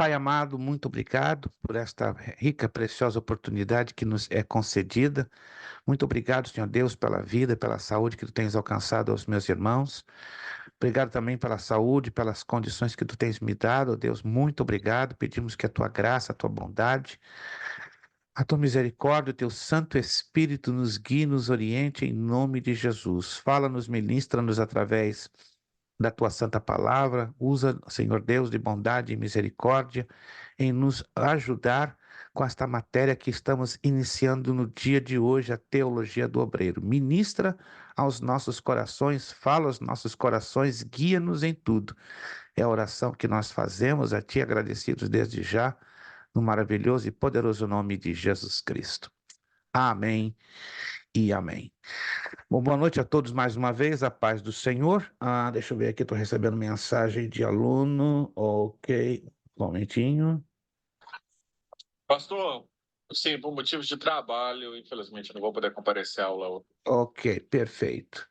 Pai amado, muito obrigado por esta rica, preciosa oportunidade que nos é concedida. Muito obrigado, Senhor Deus, pela vida, pela saúde que tu tens alcançado aos meus irmãos. Obrigado também pela saúde, pelas condições que tu tens me dado, ó Deus. Muito obrigado. Pedimos que a tua graça, a tua bondade, a tua misericórdia, o teu Santo Espírito nos guie, nos oriente em nome de Jesus. Fala-nos, ministra-nos através da tua santa palavra. Usa, Senhor Deus, de bondade e misericórdia em nos ajudar com esta matéria que estamos iniciando no dia de hoje, a teologia do obreiro. Ministra aos nossos corações, fala aos nossos corações, guia-nos em tudo. É a oração que nós fazemos a ti, agradecidos desde já, no maravilhoso e poderoso nome de Jesus Cristo. Amém e amém. Bom, boa noite a todos mais uma vez, a paz do Senhor. Deixa eu ver aqui, estou recebendo mensagem de aluno. Ok, um momentinho. Pastor, sim, por motivos de trabalho, infelizmente não vou poder comparecer à aula. Ok, perfeito.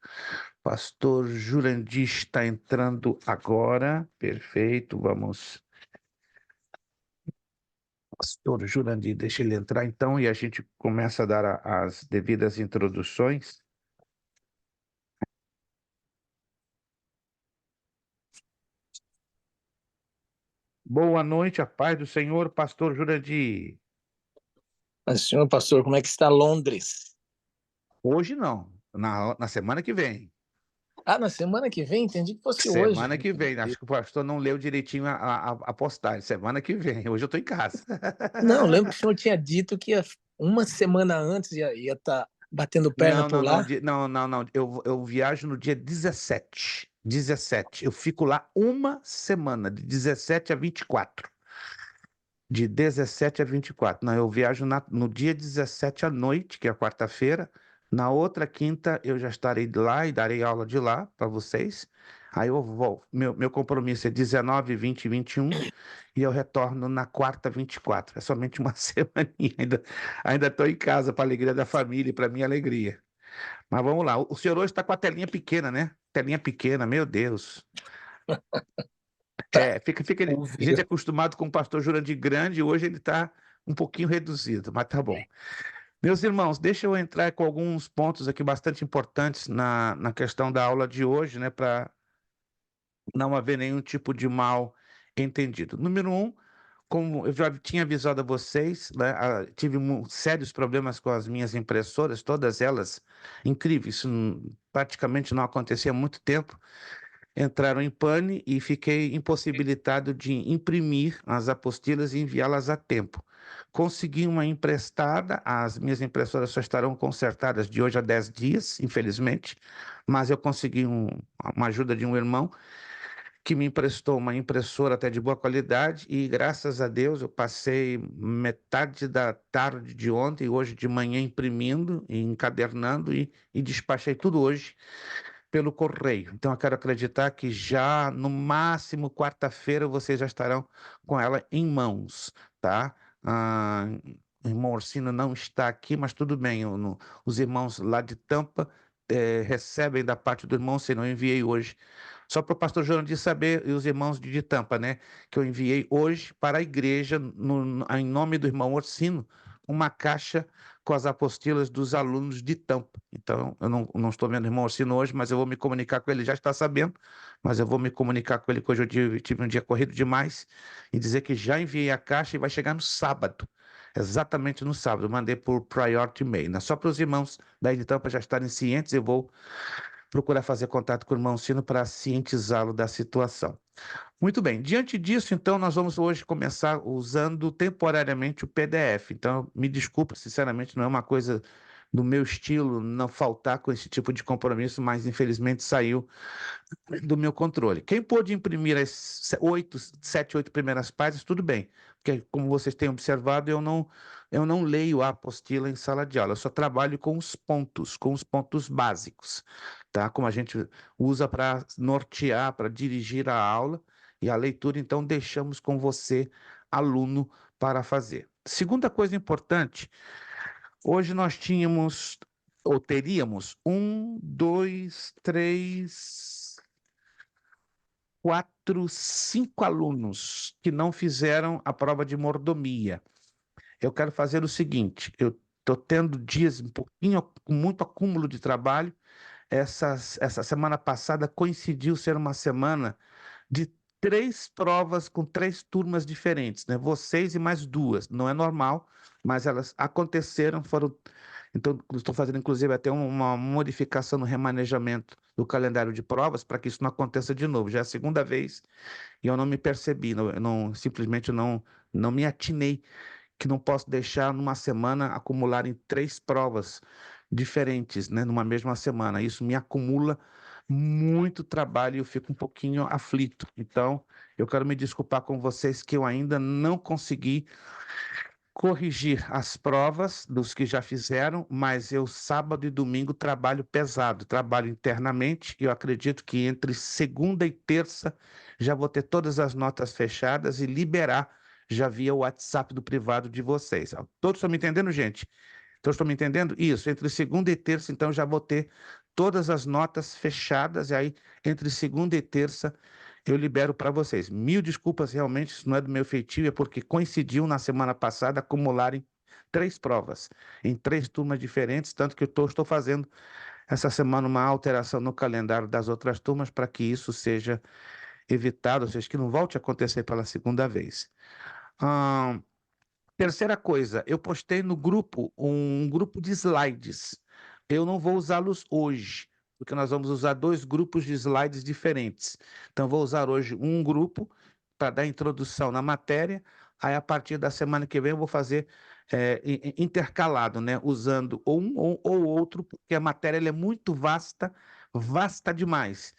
Pastor Jurandir está entrando agora. Perfeito, vamos. Pastor Jurandir, deixa ele entrar então e a gente começa a dar as devidas introduções. Boa noite, a paz do Senhor, Pastor Jurandir. Mas, senhor pastor, como é que está Londres? Hoje não, na semana que vem. Na semana que vem? Entendi que fosse hoje. Semana que vem, acho que o pastor não leu direitinho a postagem. Semana que vem, hoje eu estou em casa. Não, lembro que o senhor tinha dito que uma semana antes ia estar batendo perna Não, por não, não, lá. não. Eu viajo no dia 17. 17. Eu fico lá uma semana, de 17 a 24. De 17 a 24. Não, eu viajo no dia 17 à noite, que é a quarta-feira. Na outra quinta eu já estarei lá e darei aula de lá para vocês. Aí eu vou. Meu compromisso é 19, 20 e 21. E eu retorno na quarta, 24. É somente uma semaninha. Ainda estou em casa para a alegria da família e para minha alegria. Mas vamos lá. O senhor hoje está com a telinha pequena, né? Telinha pequena, meu Deus. A gente é acostumado com o pastor Jurandir grande, hoje ele está um pouquinho reduzido, mas tá bom. Meus irmãos, deixa eu entrar com alguns pontos aqui bastante importantes na questão da aula de hoje, né, para não haver nenhum tipo de mal entendido. Número um, como eu já tinha avisado a vocês, né, tive sérios problemas com as minhas impressoras, todas elas incríveis, isso praticamente não acontecia há muito tempo. Entraram em pane e fiquei impossibilitado de imprimir as apostilas e enviá-las a tempo. Consegui uma emprestada, as minhas impressoras só estarão consertadas de hoje a 10 dias, infelizmente, mas eu consegui uma ajuda de um irmão que me emprestou uma impressora até de boa qualidade e graças a Deus eu passei metade da tarde de ontem e hoje de manhã imprimindo, e encadernando e despachei tudo hoje pelo correio. Então eu quero acreditar que já no máximo quarta-feira vocês já estarão com ela em mãos, tá? O irmão Orsino não está aqui, mas tudo bem. Os irmãos lá de Tampa recebem da parte do irmão, se não eu enviei hoje. Só para o pastor Jurandir saber, e os irmãos de Tampa, né? Que eu enviei hoje para a igreja, em nome do irmão Orsino, uma caixa com as apostilas dos alunos de Tampa. Então, eu não estou vendo o irmão Orsino hoje, mas eu vou me comunicar com ele, já está sabendo, mas eu vou me comunicar com ele, que hoje eu tive um dia corrido demais, e dizer que já enviei a caixa e vai chegar no sábado, exatamente no sábado. Eu mandei por Priority Mail, né? Só para os irmãos daí de Tampa já estarem cientes, eu vou procurar fazer contato com o irmão Sino para cientizá-lo da situação. Muito bem, diante disso, então, nós vamos hoje começar usando temporariamente o PDF. Então, me desculpa, sinceramente, não é uma coisa do meu estilo não faltar com esse tipo de compromisso, mas infelizmente saiu do meu controle. Quem pôde imprimir as 8 primeiras páginas, tudo bem, porque como vocês têm observado, eu não leio a apostila em sala de aula, eu só trabalho com os pontos básicos, tá? Como a gente usa para nortear, para dirigir a aula e a leitura, então deixamos com você, aluno, para fazer. Segunda coisa importante, hoje nós tínhamos, ou teríamos, 5 alunos que não fizeram a prova de mordomia. Eu quero fazer o seguinte, eu estou tendo dias um pouquinho, com muito acúmulo de trabalho. Essa semana passada coincidiu ser uma semana de 3 provas com 3 turmas diferentes, né? Vocês e mais 2. Não é normal, mas elas aconteceram, foram. Então, estou fazendo, inclusive, até uma modificação no remanejamento do calendário de provas para que isso não aconteça de novo. Já é a segunda vez e eu não me percebi, simplesmente não me atinei que não posso deixar numa semana acumularem 3 provas diferentes, né, numa mesma semana. Isso me acumula muito trabalho e eu fico um pouquinho aflito. Então, eu quero me desculpar com vocês que eu ainda não consegui corrigir as provas dos que já fizeram, mas eu sábado e domingo trabalho pesado, trabalho internamente e eu acredito que entre segunda e terça já vou ter todas as notas fechadas e liberar já via o WhatsApp do privado de vocês. Todos estão me entendendo, gente? Todos estão me entendendo? Isso, entre segunda e terça, então já vou ter todas as notas fechadas e aí entre segunda e terça eu libero para vocês. Mil desculpas, realmente, isso não é do meu feitio, é porque coincidiu na semana passada acumularem 3 provas em 3 turmas diferentes, tanto que eu estou fazendo essa semana uma alteração no calendário das outras turmas para que isso seja evitado, ou seja, que não volte a acontecer pela segunda vez. Terceira coisa, eu postei no grupo um grupo de slides. Eu não vou usá-los hoje, porque nós vamos usar 2 grupos de slides diferentes. Então, vou usar hoje um grupo para dar introdução na matéria. Aí, a partir da semana que vem, eu vou fazer intercalado, né? Usando ou um ou outro, porque a matéria ela é muito vasta, vasta demais.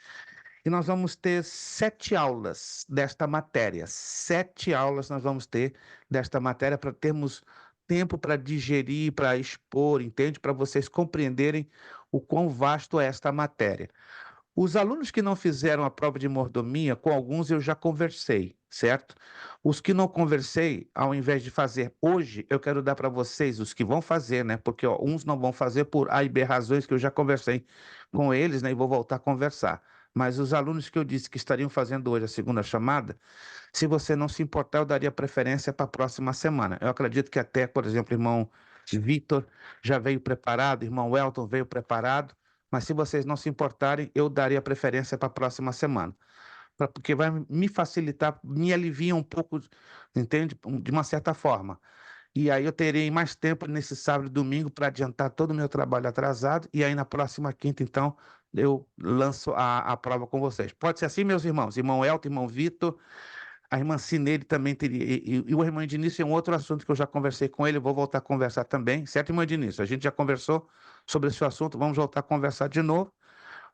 E nós vamos ter 7 aulas desta matéria. 7 aulas nós vamos ter desta matéria para termos tempo para digerir, para expor, entende? Para vocês compreenderem o quão vasto é esta matéria. Os alunos que não fizeram a prova de mordomia, com alguns eu já conversei, certo? Os que não conversei, ao invés de fazer hoje, eu quero dar para vocês, os que vão fazer, né? Porque uns não vão fazer por A e B razões que eu já conversei com eles, né? E vou voltar a conversar. Mas os alunos que eu disse que estariam fazendo hoje a segunda chamada, se você não se importar, eu daria preferência para a próxima semana. Eu acredito que até, por exemplo, o irmão Vitor já veio preparado, o irmão Welton veio preparado, mas se vocês não se importarem, eu daria preferência para a próxima semana. Porque vai me facilitar, me alivia um pouco, entende? De uma certa forma. E aí eu terei mais tempo nesse sábado e domingo para adiantar todo o meu trabalho atrasado, e aí na próxima quinta, então, eu lanço a prova com vocês. Pode ser assim, meus irmãos? Irmão Elton, irmão Vitor, a irmã Cineide também teria, e o irmão Ednício é um outro assunto que eu já conversei com ele, eu vou voltar a conversar também, certo, irmão Ednício? A gente já conversou sobre esse assunto, vamos voltar a conversar de novo.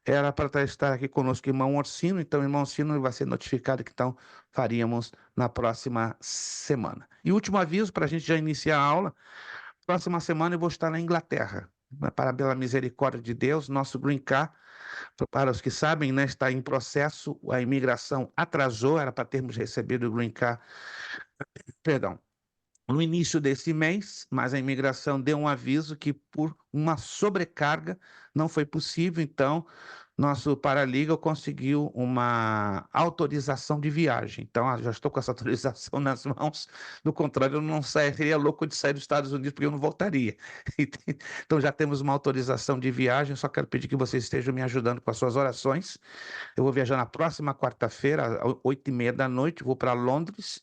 Era para estar aqui conosco o irmão Orsino, então o irmão Orsino vai ser notificado que então faríamos na próxima semana. E último aviso para a gente já iniciar a aula, próxima semana eu vou estar na Inglaterra, para pela misericórdia de Deus, nosso Green Card, para os que sabem, né, está em processo, a imigração atrasou, era para termos recebido o Green Card, perdão, no início desse mês, mas a imigração deu um aviso que por uma sobrecarga não foi possível, então nosso paralegal conseguiu uma autorização de viagem. Então, já estou com essa autorização nas mãos, do contrário, eu não seria louco de sair dos Estados Unidos, porque eu não voltaria. Então, já temos uma autorização de viagem, só quero pedir que vocês estejam me ajudando com as suas orações. Eu vou viajar na próxima quarta-feira, às 8h30 da noite, vou para Londres,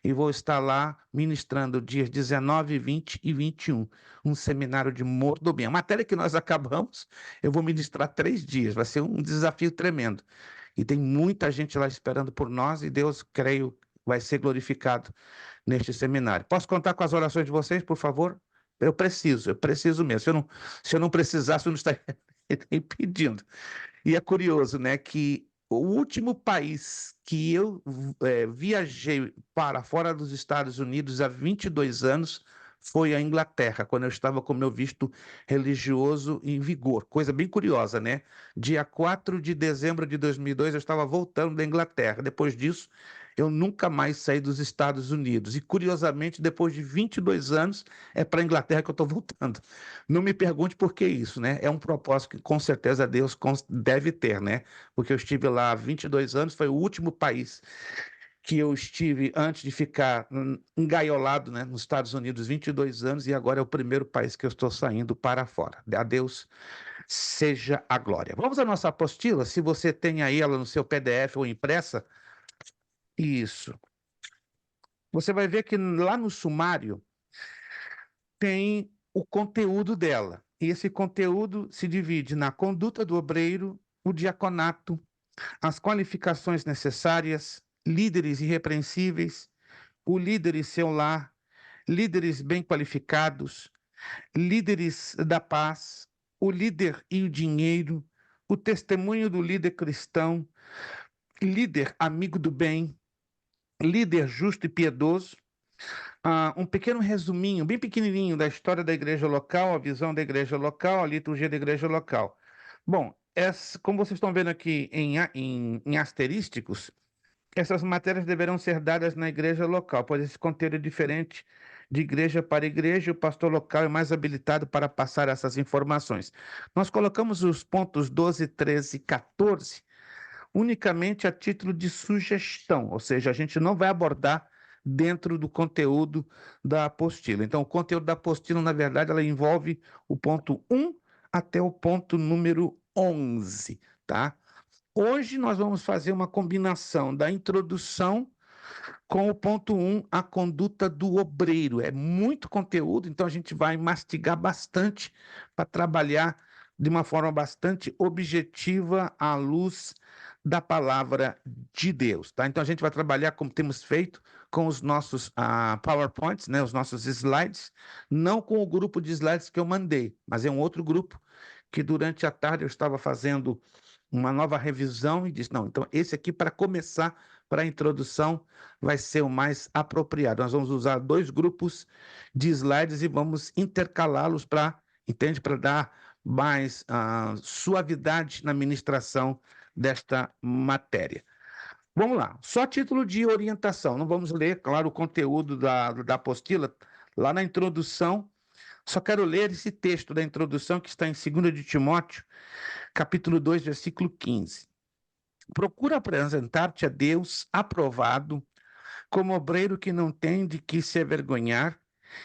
e vou estar lá ministrando dias 19, 20 e 21, um seminário de mordomia. A matéria que nós acabamos, eu vou ministrar 3 dias, vai ser um desafio tremendo. E tem muita gente lá esperando por nós e Deus, creio, vai ser glorificado neste seminário. Posso contar com as orações de vocês, por favor? Eu preciso mesmo. Se eu não precisasse, eu não estaria pedindo. E é curioso, né, que o último país que eu viajei para fora dos Estados Unidos há 22 anos foi a Inglaterra, quando eu estava com meu visto religioso em vigor. Coisa bem curiosa, né? Dia 4 de dezembro de 2002, eu estava voltando da Inglaterra. Depois disso, eu nunca mais saí dos Estados Unidos. E, curiosamente, depois de 22 anos, é para a Inglaterra que eu estou voltando. Não me pergunte por que isso, né? É um propósito que, com certeza, Deus deve ter, né? Porque eu estive lá há 22 anos, foi o último país que eu estive antes de ficar engaiolado, né, nos Estados Unidos, 22 anos, e agora é o primeiro país que eu estou saindo para fora. A Deus seja a glória. Vamos à nossa apostila, se você tem aí ela no seu PDF ou impressa. Isso. Você vai ver que lá no sumário tem o conteúdo dela. E esse conteúdo se divide na conduta do obreiro, o diaconato, as qualificações necessárias, líderes irrepreensíveis, o líder e seu lar, líderes bem qualificados, líderes da paz, o líder e o dinheiro, o testemunho do líder cristão, líder amigo do bem, líder justo e piedoso. Um pequeno resuminho, bem pequenininho, da história da igreja local, a visão da igreja local, a liturgia da igreja local. Bom, como vocês estão vendo aqui em asterísticos, essas matérias deverão ser dadas na igreja local, pois esse conteúdo é diferente de igreja para igreja, o pastor local é mais habilitado para passar essas informações. Nós colocamos os pontos 12, 13 e 14 unicamente a título de sugestão, ou seja, a gente não vai abordar dentro do conteúdo da apostila. Então, o conteúdo da apostila, na verdade, ela envolve o ponto 1 até o ponto número 11, tá? Hoje nós vamos fazer uma combinação da introdução com o ponto 1, a conduta do obreiro. É muito conteúdo, então a gente vai mastigar bastante para trabalhar de uma forma bastante objetiva à luz da palavra de Deus, tá? Então a gente vai trabalhar como temos feito com os nossos PowerPoints, né, os nossos slides, não com o grupo de slides que eu mandei, mas é um outro grupo que durante a tarde eu estava fazendo uma nova revisão e disse, não, então esse aqui para começar, para a introdução, vai ser o mais apropriado. Nós vamos usar 2 grupos de slides e vamos intercalá-los para, entende, para dar mais suavidade na ministração desta matéria. Vamos lá, só título de orientação, não vamos ler, claro, o conteúdo da apostila, lá na introdução, só quero ler esse texto da introdução que está em 2 de Timóteo, capítulo 2, versículo 15. Procura apresentar-te a Deus aprovado, como obreiro que não tem de que se avergonhar,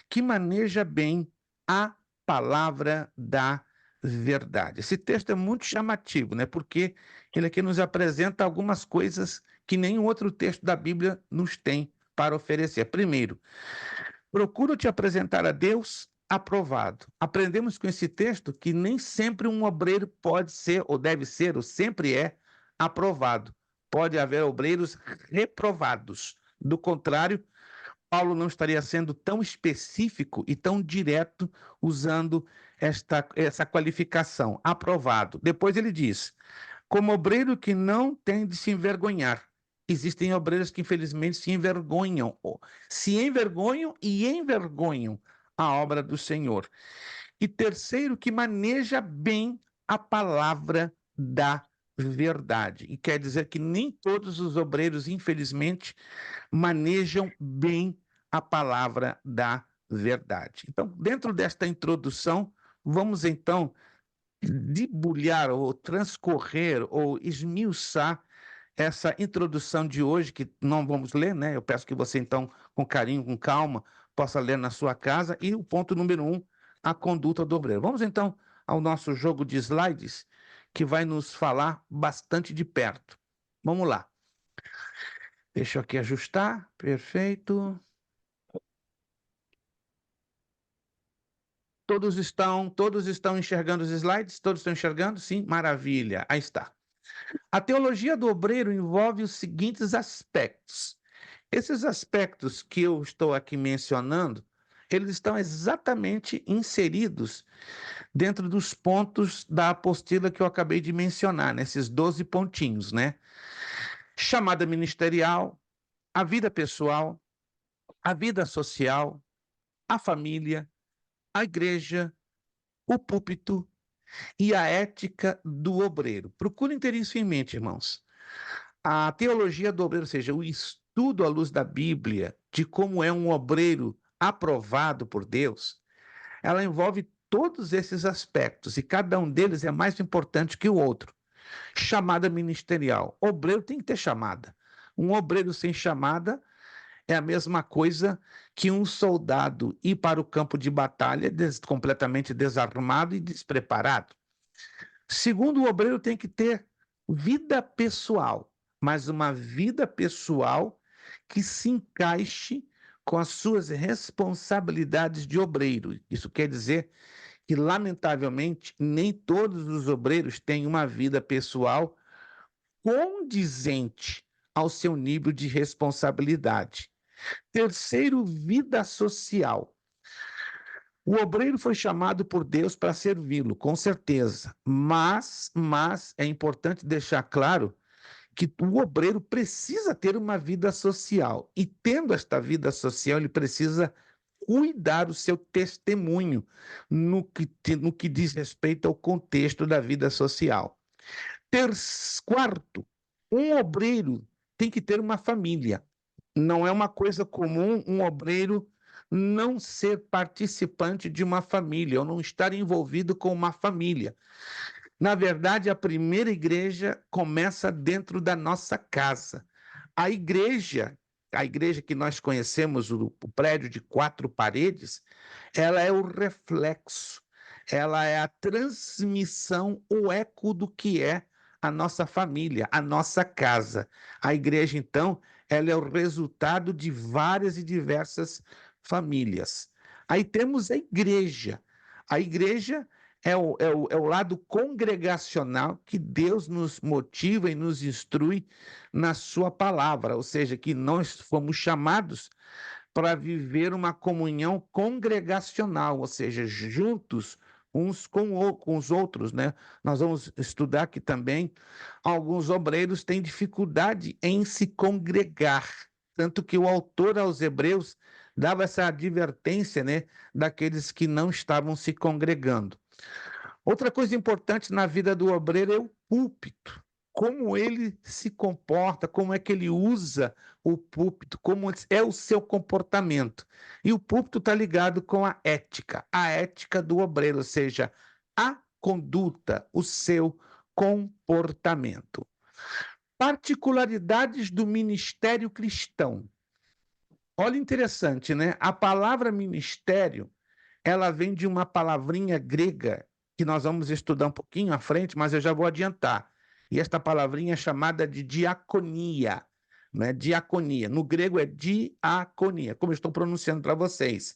que maneja bem a palavra da verdade. Esse texto é muito chamativo, né? Porque ele aqui nos apresenta algumas coisas que nenhum outro texto da Bíblia nos tem para oferecer. Primeiro, procura te apresentar a Deus aprovado. Aprendemos com esse texto que nem sempre um obreiro pode ser, ou deve ser, ou sempre é aprovado. Pode haver obreiros reprovados. Do contrário, Paulo não estaria sendo tão específico e tão direto usando essa qualificação, aprovado. Depois ele diz, como obreiro que não tem de se envergonhar. Existem obreiros que, infelizmente, se envergonham e envergonham a obra do Senhor. E terceiro, que maneja bem a palavra da verdade. E quer dizer que nem todos os obreiros, infelizmente, manejam bem a palavra da verdade. Então, dentro desta introdução, vamos então debulhar ou transcorrer ou esmiuçar essa introdução de hoje, que não vamos ler, né? Eu peço que você, então, com carinho, com calma, possa ler na sua casa. E o ponto número 1, a conduta do obreiro. Vamos, então, ao nosso jogo de slides, que vai nos falar bastante de perto. Vamos lá. Deixa eu aqui ajustar. Perfeito. Todos estão enxergando os slides? Todos estão enxergando? Sim, maravilha. Aí está. A teologia do obreiro envolve os seguintes aspectos. Esses aspectos que eu estou aqui mencionando, eles estão exatamente inseridos dentro dos pontos da apostila que eu acabei de mencionar, nesses 12 pontinhos, né? Chamada ministerial, a vida pessoal, a vida social, a família, a igreja, o púlpito e a ética do obreiro. Procurem ter isso em mente, irmãos. A teologia do obreiro, ou seja, estudo à luz da Bíblia de como é um obreiro aprovado por Deus, ela envolve todos esses aspectos, e cada um deles é mais importante que o outro. Chamada ministerial. Obreiro tem que ter chamada. Um obreiro sem chamada é a mesma coisa que um soldado ir para o campo de batalha completamente desarmado e despreparado. Segundo, o obreiro tem que ter vida pessoal, mas uma vida pessoal que se encaixe com as suas responsabilidades de obreiro. Isso quer dizer que, lamentavelmente, nem todos os obreiros têm uma vida pessoal condizente ao seu nível de responsabilidade. Terceiro, vida social. O obreiro foi chamado por Deus para servi-lo, com certeza, mas é importante deixar claro que o obreiro precisa ter uma vida social, e tendo esta vida social, ele precisa cuidar o seu testemunho no que diz respeito ao contexto da vida social. Quarto, um obreiro tem que ter uma família. Não é uma coisa comum um obreiro não ser participante de uma família, ou não estar envolvido com uma família. Na verdade, a primeira igreja começa dentro da nossa casa. A igreja que nós conhecemos, o prédio de 4 paredes, ela é o reflexo, ela é a transmissão, o eco do que é a nossa família, a nossa casa. A igreja, então, ela é o resultado de várias e diversas famílias. Aí temos a igreja. A igreja é o lado congregacional que Deus nos motiva e nos instrui na sua palavra, ou seja, que nós fomos chamados para viver uma comunhão congregacional, ou seja, juntos uns com os outros, né? Nós vamos estudar que também alguns obreiros têm dificuldade em se congregar, tanto que o autor aos Hebreus dava essa advertência, né, daqueles que não estavam se congregando. Outra coisa importante na vida do obreiro é o púlpito. Como ele se comporta, como é que ele usa o púlpito, como é o seu comportamento. E o púlpito está ligado com a ética do obreiro, ou seja, a conduta, o seu comportamento. Particularidades do ministério cristão. Olha, interessante, né? A palavra ministério, ela vem de uma palavrinha grega que nós vamos estudar um pouquinho à frente, mas eu já vou adiantar. E esta palavrinha é chamada de diaconia, né? Diaconia. No grego é diaconia, como eu estou pronunciando para vocês.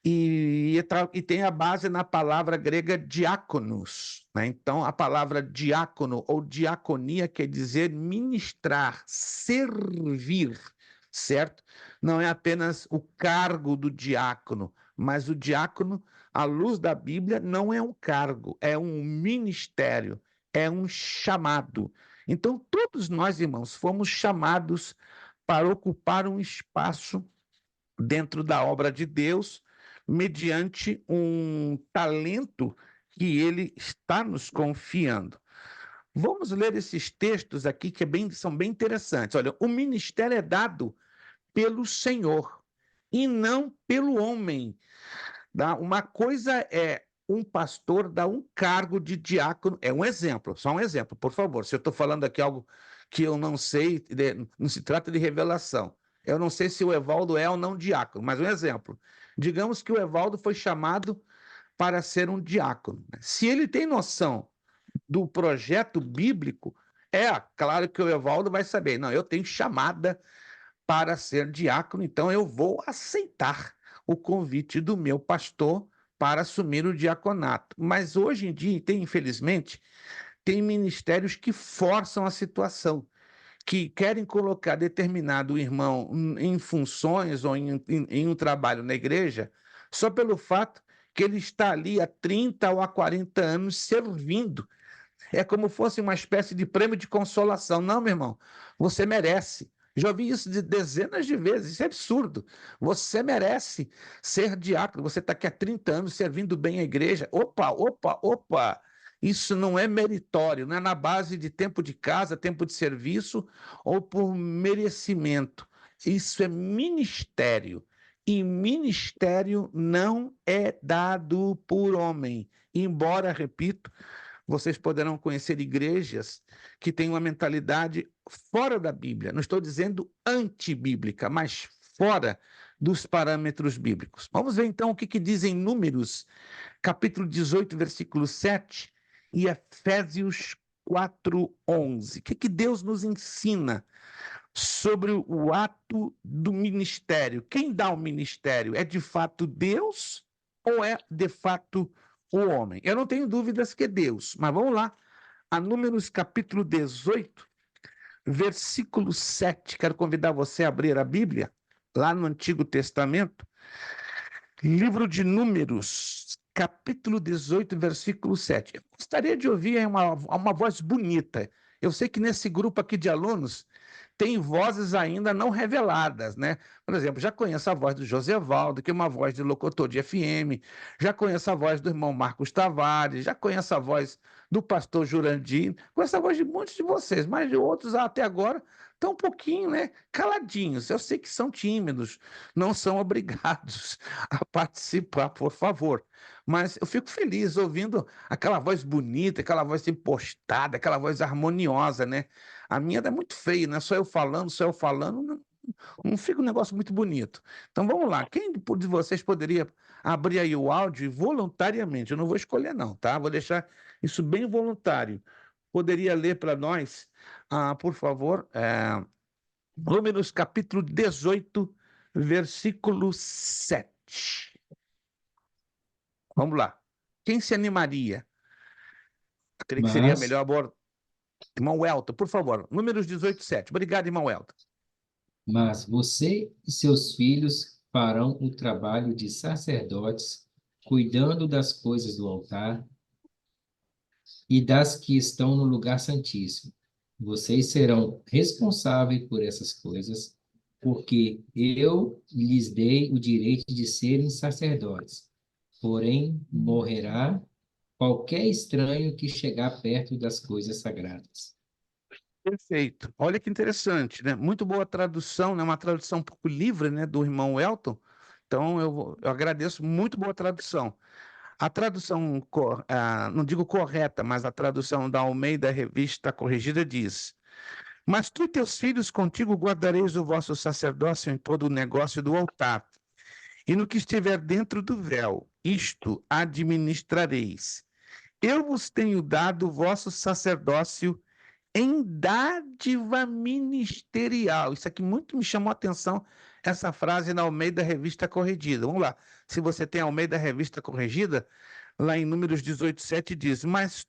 E tem a base na palavra grega diáconos, né? Então, a palavra diácono ou diaconia quer dizer ministrar, servir, certo? Não é apenas o cargo do diácono, mas o diácono, à luz da Bíblia, não é um cargo, é um ministério, é um chamado. Então, todos nós, irmãos, fomos chamados para ocupar um espaço dentro da obra de Deus, mediante um talento que ele está nos confiando. Vamos ler esses textos aqui que são bem interessantes. Olha, o ministério é dado pelo Senhor e não pelo homem. Uma coisa é um pastor dar um cargo de diácono, é um exemplo, só um exemplo, por favor. Se eu estou falando aqui algo que eu não sei, não se trata de revelação. Eu não sei se o Evaldo é ou não diácono, mas um exemplo. Digamos que o Evaldo foi chamado para ser um diácono. Se ele tem noção do projeto bíblico, claro que o Evaldo vai saber, não, eu tenho chamada para ser diácono, então eu vou aceitar o convite do meu pastor para assumir o diaconato. Mas hoje em dia, infelizmente, tem ministérios que forçam a situação, que querem colocar determinado irmão em funções ou em um trabalho na igreja, só pelo fato que ele está ali há 30 ou há 40 anos servindo. É como fosse uma espécie de prêmio de consolação. Não, meu irmão, você merece. Já ouvi isso de dezenas de vezes, isso é absurdo. Você merece ser diácono, você está aqui há 30 anos servindo bem a igreja. Opa! Isso não é meritório, não é na base de tempo de casa, tempo de serviço ou por merecimento. Isso é ministério. E ministério não é dado por homem. Embora, repito, vocês poderão conhecer igrejas que têm uma mentalidade fora da Bíblia. Não estou dizendo antibíblica, mas fora dos parâmetros bíblicos. Vamos ver então o que dizem Números, capítulo 18, versículo 7 e Efésios 4:11. O que Deus nos ensina sobre o ato do ministério? Quem dá o ministério? É de fato Deus ou é de fato o homem? Eu não tenho dúvidas que é Deus, mas vamos lá. A Números capítulo 18, versículo 7. Quero convidar você a abrir a Bíblia, lá no Antigo Testamento. Livro de Números, capítulo 18, versículo 7. Eu gostaria de ouvir uma voz bonita. Eu sei que nesse grupo aqui de alunos tem vozes ainda não reveladas, né? Por exemplo, já conheço a voz do Josevaldo, que é uma voz de locutor de FM, já conheço a voz do irmão Marcos Tavares, já conheço a voz do pastor Jurandir, conheço a voz de muitos de vocês, mas de outros até agora estão um pouquinho, né, caladinhos. Eu sei que são tímidos, não são obrigados a participar, por favor. Mas eu fico feliz ouvindo aquela voz bonita, aquela voz impostada, aquela voz harmoniosa, né? A minha é muito feia, né? Só eu falando, não fica um negócio muito bonito. Então vamos lá, quem de vocês poderia abrir aí o áudio voluntariamente? Eu não vou escolher não, tá? Vou deixar isso bem voluntário. Poderia ler para nós, por favor, Números capítulo 18, versículo 7. Vamos lá. Quem se animaria? Eu creio que seria melhor abordar. Irmão Elton, por favor. Números 18, 7. Obrigado, irmão Elton. Mas você e seus filhos farão o trabalho de sacerdotes, cuidando das coisas do altar e das que estão no lugar santíssimo. Vocês serão responsáveis por essas coisas, porque eu lhes dei o direito de serem sacerdotes. Porém, morrerá qualquer estranho que chegar perto das coisas sagradas. Perfeito. Olha que interessante, né? Muito boa tradução, né? Uma tradução um pouco livre, né, do irmão Elton. Então, eu agradeço, muito boa tradução. A tradução, não digo correta, mas a tradução da Almeida Revista Corrigida diz: Mas tu e teus filhos contigo guardareis o vosso sacerdócio em todo o negócio do altar, e no que estiver dentro do véu, isto administrareis. Eu vos tenho dado o vosso sacerdócio em dádiva ministerial. Isso aqui muito me chamou a atenção, essa frase na Almeida Revista Corrigida. Vamos lá. Se você tem a Almeida Revista Corrigida, lá em Números 18, 7 diz: Mas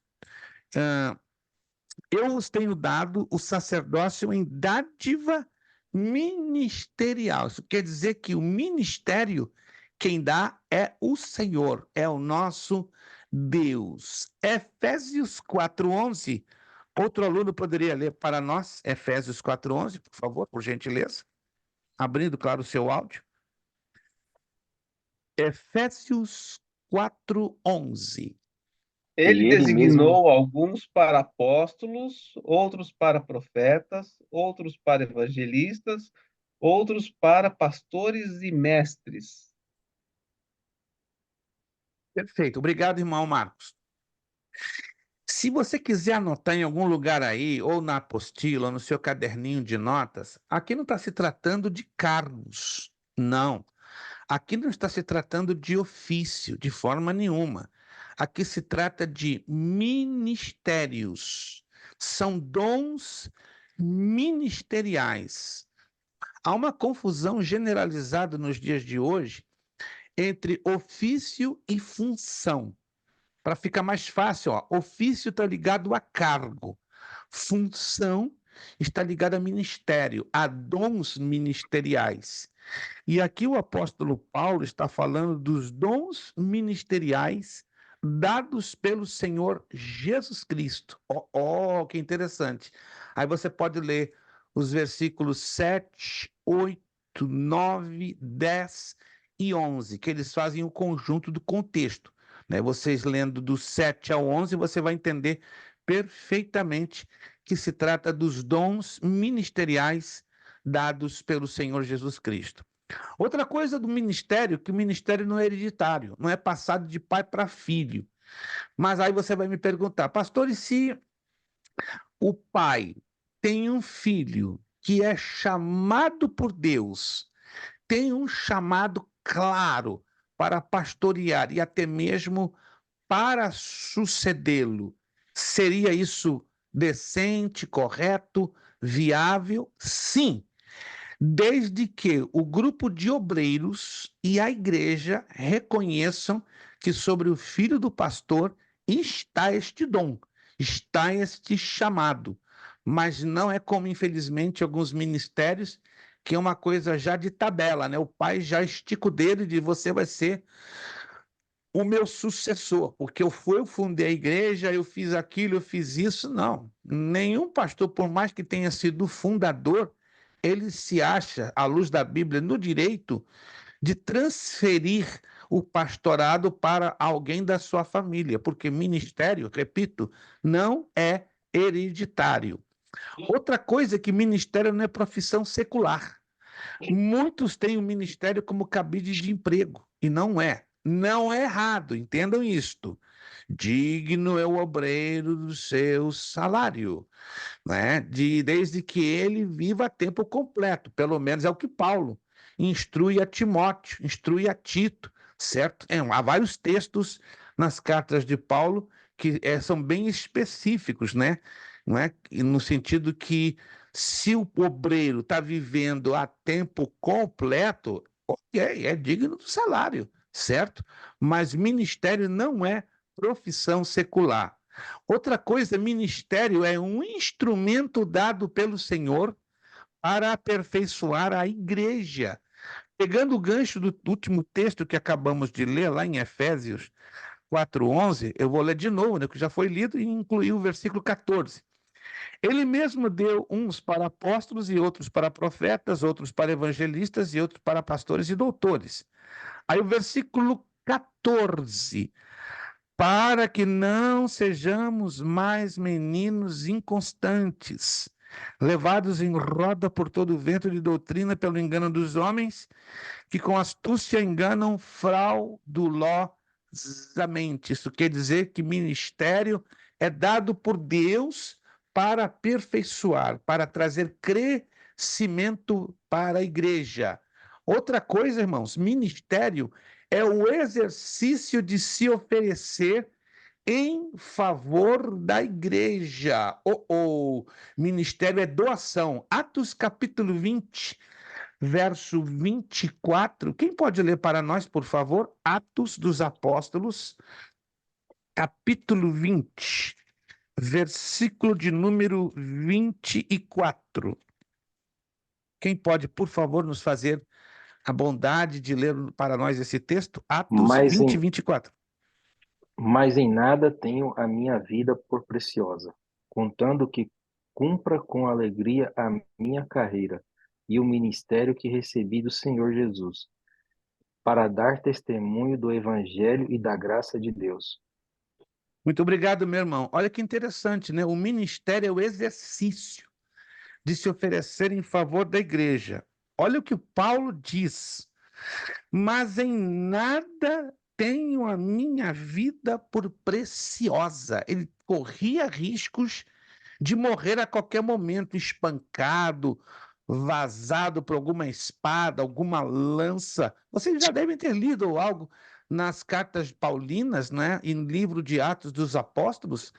eu vos tenho dado o sacerdócio em dádiva ministerial. Isso quer dizer que o ministério, quem dá é o Senhor, é o nosso Deus. Efésios 4:11. Outro aluno poderia ler para nós Efésios 4:11, por favor, por gentileza? Abrindo, claro, o seu áudio. Efésios 4:11. Ele ele designou mesmo, alguns para apóstolos, outros para profetas, outros para evangelistas, outros para pastores e mestres. Perfeito. Obrigado, irmão Marcos. Se você quiser anotar em algum lugar aí, ou na apostila, ou no seu caderninho de notas, aqui não está se tratando de cargos, não. Aqui não está se tratando de ofício, de forma nenhuma. Aqui se trata de ministérios. São dons ministeriais. Há uma confusão generalizada nos dias de hoje entre ofício e função. Para ficar mais fácil, ó, ofício está ligado a cargo, função está ligada a ministério, a dons ministeriais. E aqui o apóstolo Paulo está falando dos dons ministeriais dados pelo Senhor Jesus Cristo. Que interessante. Aí você pode ler os versículos 7, 8, 9, 10 e 11, que eles fazem o conjunto do contexto. né? Vocês lendo do 7 ao 11, você vai entender perfeitamente que se trata dos dons ministeriais dados pelo Senhor Jesus Cristo. Outra coisa do ministério, que o ministério não é hereditário, não é passado de pai para filho. Mas aí você vai me perguntar, pastor, e se o pai tem um filho que é chamado por Deus, tem um chamado claro para pastorear e até mesmo para sucedê-lo, seria isso decente, correto, viável? Sim, desde que o grupo de obreiros e a igreja reconheçam que sobre o filho do pastor está este dom, está este chamado, mas não é como, infelizmente, alguns ministérios, que é uma coisa já de tabela, né? O pai já estica o dedo e diz, você vai ser o meu sucessor, porque eu fundei a igreja, eu fiz aquilo, eu fiz isso. Não, nenhum pastor, por mais que tenha sido o fundador, ele se acha, à luz da Bíblia, no direito de transferir o pastorado para alguém da sua família, porque ministério, repito, não é hereditário. Outra coisa é que ministério não é profissão secular. Muitos têm o ministério como cabide de emprego, e não é. Não é errado, entendam isto. Digno é o obreiro do seu salário, né? Desde que ele viva a tempo completo, pelo menos é o que Paulo instrui a Timóteo, instrui a Tito, certo? Há vários textos nas cartas de Paulo que são bem específicos, né? Não é? No sentido que se o obreiro está vivendo a tempo completo, ok, é digno do salário, certo? Mas ministério não é profissão secular. Outra coisa, ministério é um instrumento dado pelo Senhor para aperfeiçoar a igreja. Pegando o gancho do último texto que acabamos de ler, lá em Efésios 4:11, eu vou ler de novo, né, que já foi lido, e incluir o versículo 14. Ele mesmo deu uns para apóstolos e outros para profetas, outros para evangelistas e outros para pastores e doutores. Aí o versículo 14, para que não sejamos mais meninos inconstantes, levados em roda por todo o vento de doutrina pelo engano dos homens, que com astúcia enganam fraudulosamente. Isso quer dizer que ministério é dado por Deus para aperfeiçoar, para trazer crescimento para a igreja. Outra coisa, irmãos, ministério é o exercício de se oferecer em favor da igreja. Ministério é doação. Atos capítulo 20, verso 24. Quem pode ler para nós, por favor? Atos dos Apóstolos, capítulo 20, versículo de número 24. Quem pode, por favor, nos fazer a bondade de ler para nós esse texto? Atos 20, 24. Mas em nada tenho a minha vida por preciosa, contando que cumpra com alegria a minha carreira e o ministério que recebi do Senhor Jesus, para dar testemunho do Evangelho e da graça de Deus. Muito obrigado, meu irmão. Olha que interessante, né? O ministério é o exercício de se oferecer em favor da igreja. Olha o que Paulo diz. Mas em nada tenho a minha vida por preciosa. Ele corria riscos de morrer a qualquer momento, espancado, vazado por alguma espada, alguma lança. Vocês já devem ter lido algo nas cartas paulinas, né, em livro de Atos dos Apóstolos,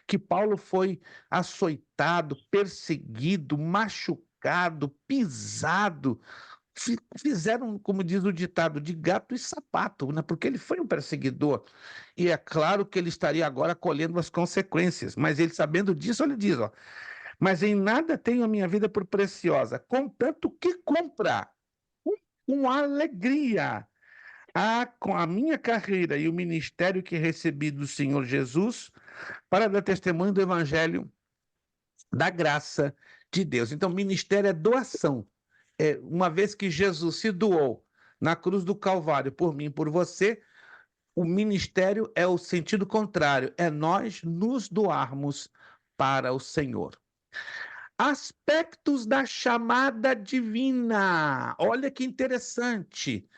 que Paulo foi açoitado, perseguido, machucado, pisado. Fizeram, como diz o ditado, de gato e sapato, né? Porque ele foi um perseguidor. E é claro que ele estaria agora colhendo as consequências, mas ele, sabendo disso, ele diz, ó, mas em nada tenho a minha vida por preciosa, contanto que comprar com alegria com a minha carreira e o ministério que recebi do Senhor Jesus para dar testemunho do Evangelho da graça de Deus. Então, ministério é doação. Uma vez que Jesus se doou na cruz do Calvário por mim e por você, o ministério é o sentido contrário, é nós nos doarmos para o Senhor. Aspectos da chamada divina. Olha que interessante.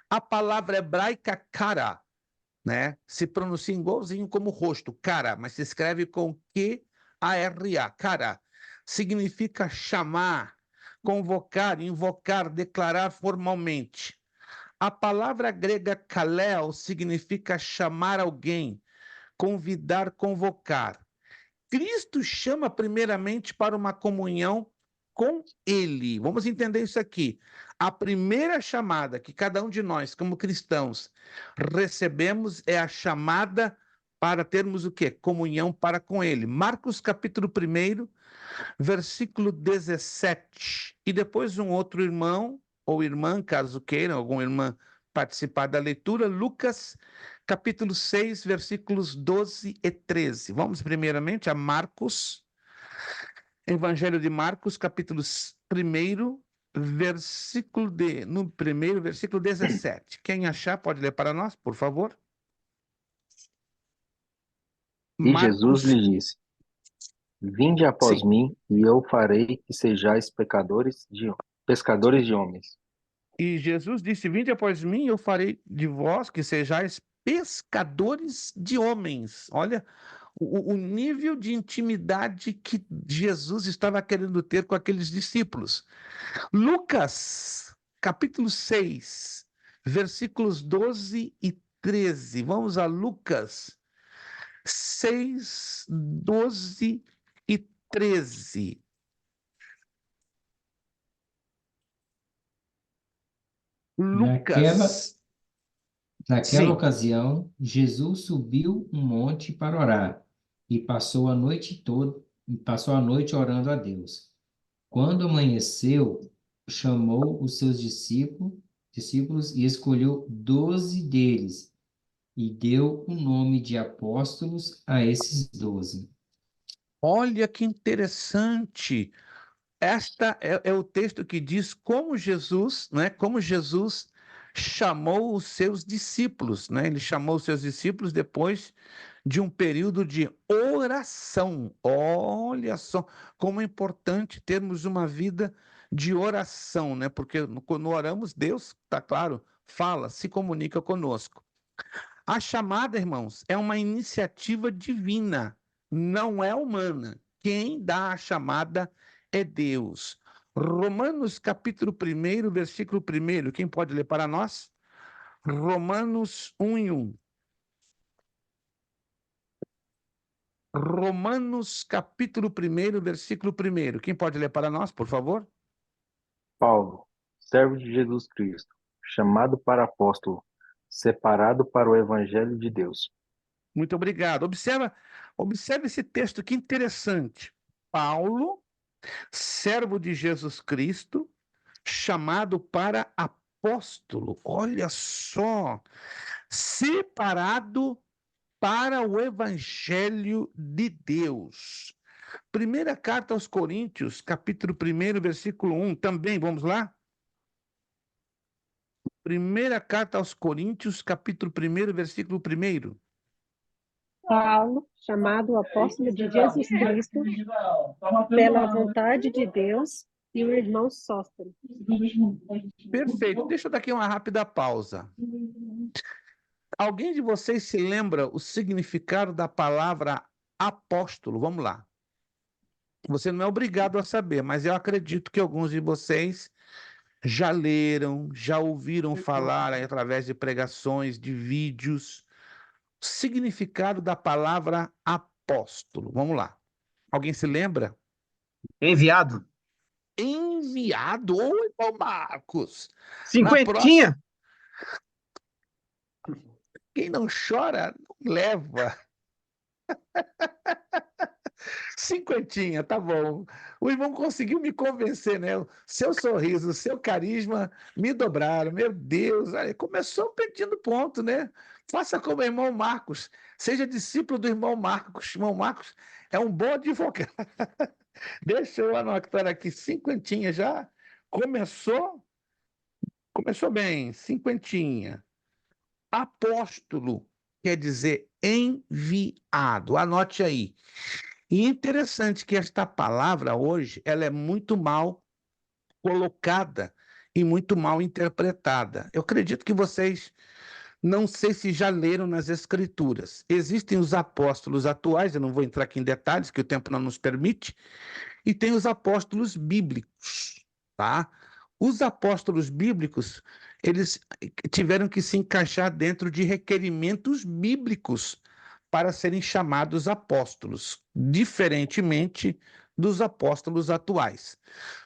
A palavra hebraica cara, né? Se pronuncia igualzinho como rosto, cara, mas se escreve com Q-A-R-A, cara. Significa chamar, convocar, invocar, declarar formalmente. A palavra grega kaleo significa chamar alguém, convidar, convocar. Cristo chama primeiramente para uma comunhão com Ele. Vamos entender isso aqui. A primeira chamada que cada um de nós, como cristãos, recebemos é a chamada para termos o quê? Comunhão para com Ele. Marcos capítulo 1, versículo 17. E depois um outro irmão ou irmã, caso queiram, alguma irmã participar da leitura, Lucas capítulo 6, versículos 12 e 13. Vamos primeiramente a Marcos, Evangelho de Marcos, capítulo 1, versículo 17. Quem achar pode ler para nós, por favor. E Jesus Marcos, lhe disse: Vinde após sim. mim, e eu farei que sejais pescadores de homens. E Jesus disse: Vinde após mim, eu farei de vós que sejais pescadores de homens. Olha o nível de intimidade que Jesus estava querendo ter com aqueles discípulos. Lucas, capítulo 6, versículos 12 e 13. Vamos a Lucas 6, 12 e 13. Naquela, Lucas, naquela sim. ocasião, Jesus subiu um monte para orar e passou a noite orando a Deus. Quando amanheceu, chamou os seus discípulos e escolheu 12 deles e deu o nome de apóstolos a esses 12. Olha que interessante. Esta é o texto que diz como Jesus, né, como Jesus chamou os seus discípulos, né? Ele chamou os seus discípulos depois de um período de oração. Olha só como é importante termos uma vida de oração, né? Porque quando oramos, Deus, tá claro, fala, se comunica conosco. A chamada, irmãos, é uma iniciativa divina, não é humana. Quem dá a chamada é Deus. Romanos capítulo 1, versículo 1. Quem pode ler para nós? Romanos 1:1. Romanos capítulo 1, versículo 1. Quem pode ler para nós, por favor? Paulo, servo de Jesus Cristo, chamado para apóstolo, separado para o evangelho de Deus. Muito obrigado. Observe esse texto, que interessante. Paulo, servo de Jesus Cristo, chamado para apóstolo. Olha só, separado para o evangelho de Deus. Primeira carta aos Coríntios, capítulo 1, versículo 1. Também, vamos lá? Primeira carta aos Coríntios, capítulo 1, versículo 1. Paulo, chamado apóstolo de Jesus Cristo, pela vontade de Deus, e o irmão Sóstenes. Perfeito. Deixa eu dar aqui uma rápida pausa. Alguém de vocês se lembra o significado da palavra apóstolo? Vamos lá. Você não é obrigado a saber, mas eu acredito que alguns de vocês já leram, já ouviram falar aí através de pregações, de vídeos, o significado da palavra apóstolo. Vamos lá. Alguém se lembra? Enviado. Enviado. Oi, irmão Marcos. Na próxima, Cinquentinha. quem não chora, não leva. Cinquentinha, tá bom. O irmão conseguiu me convencer, né? O seu sorriso, o seu carisma me dobraram. Meu Deus, aí começou pedindo ponto, né? Faça como o irmão Marcos, seja discípulo do irmão Marcos. Irmão Marcos é um bom advogado. Deixa eu anotar aqui, cinquentinha já. Começou bem, cinquentinha. Apóstolo quer dizer enviado. Anote aí. E interessante que esta palavra hoje, ela é muito mal colocada e muito mal interpretada. Eu acredito que vocês, não sei se já leram nas Escrituras. Existem os apóstolos atuais, eu não vou entrar aqui em detalhes, que o tempo não nos permite, e tem os apóstolos bíblicos, tá? Os apóstolos bíblicos, eles tiveram que se encaixar dentro de requerimentos bíblicos para serem chamados apóstolos, diferentemente dos apóstolos atuais.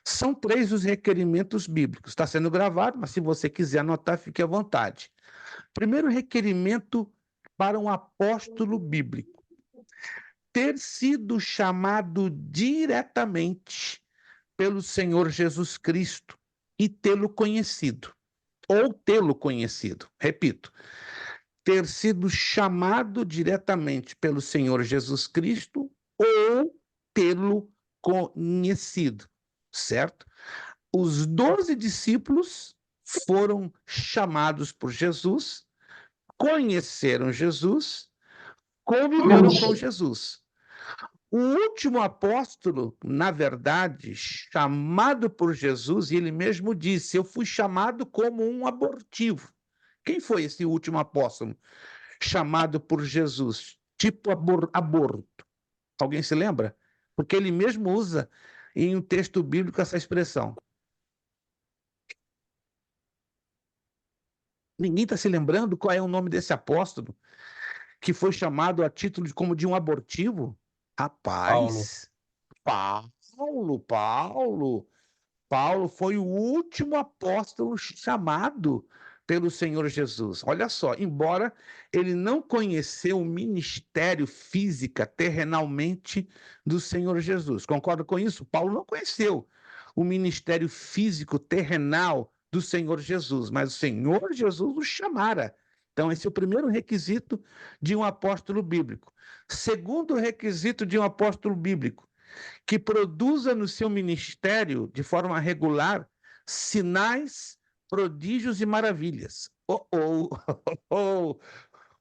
São 3 os requerimentos bíblicos. Está sendo gravado, mas se você quiser anotar, fique à vontade. Primeiro requerimento para um apóstolo bíblico: ter sido chamado diretamente pelo Senhor Jesus Cristo e tê-lo conhecido, ou tê-lo conhecido. Repito, ter sido chamado diretamente pelo Senhor Jesus Cristo ou tê-lo conhecido, certo? Os 12 discípulos foram chamados por Jesus, conheceram Jesus, conviveram com Jesus. O último apóstolo, na verdade, chamado por Jesus, e ele mesmo disse: eu fui chamado como um abortivo. Quem foi esse último apóstolo chamado por Jesus? Tipo aborto. Alguém se lembra? Porque ele mesmo usa em um texto bíblico essa expressão. Ninguém está se lembrando qual é o nome desse apóstolo que foi chamado a título como de um abortivo? Rapaz, Paulo foi o último apóstolo chamado pelo Senhor Jesus. Olha só, embora ele não conheceu o ministério física, terrenalmente, do Senhor Jesus. Concorda com isso? Paulo não conheceu o ministério físico, terrenal do Senhor Jesus, mas o Senhor Jesus o chamara. Então, esse é o primeiro requisito de um apóstolo bíblico. Segundo requisito de um apóstolo bíblico: que produza no seu ministério, de forma regular, sinais, prodígios e maravilhas.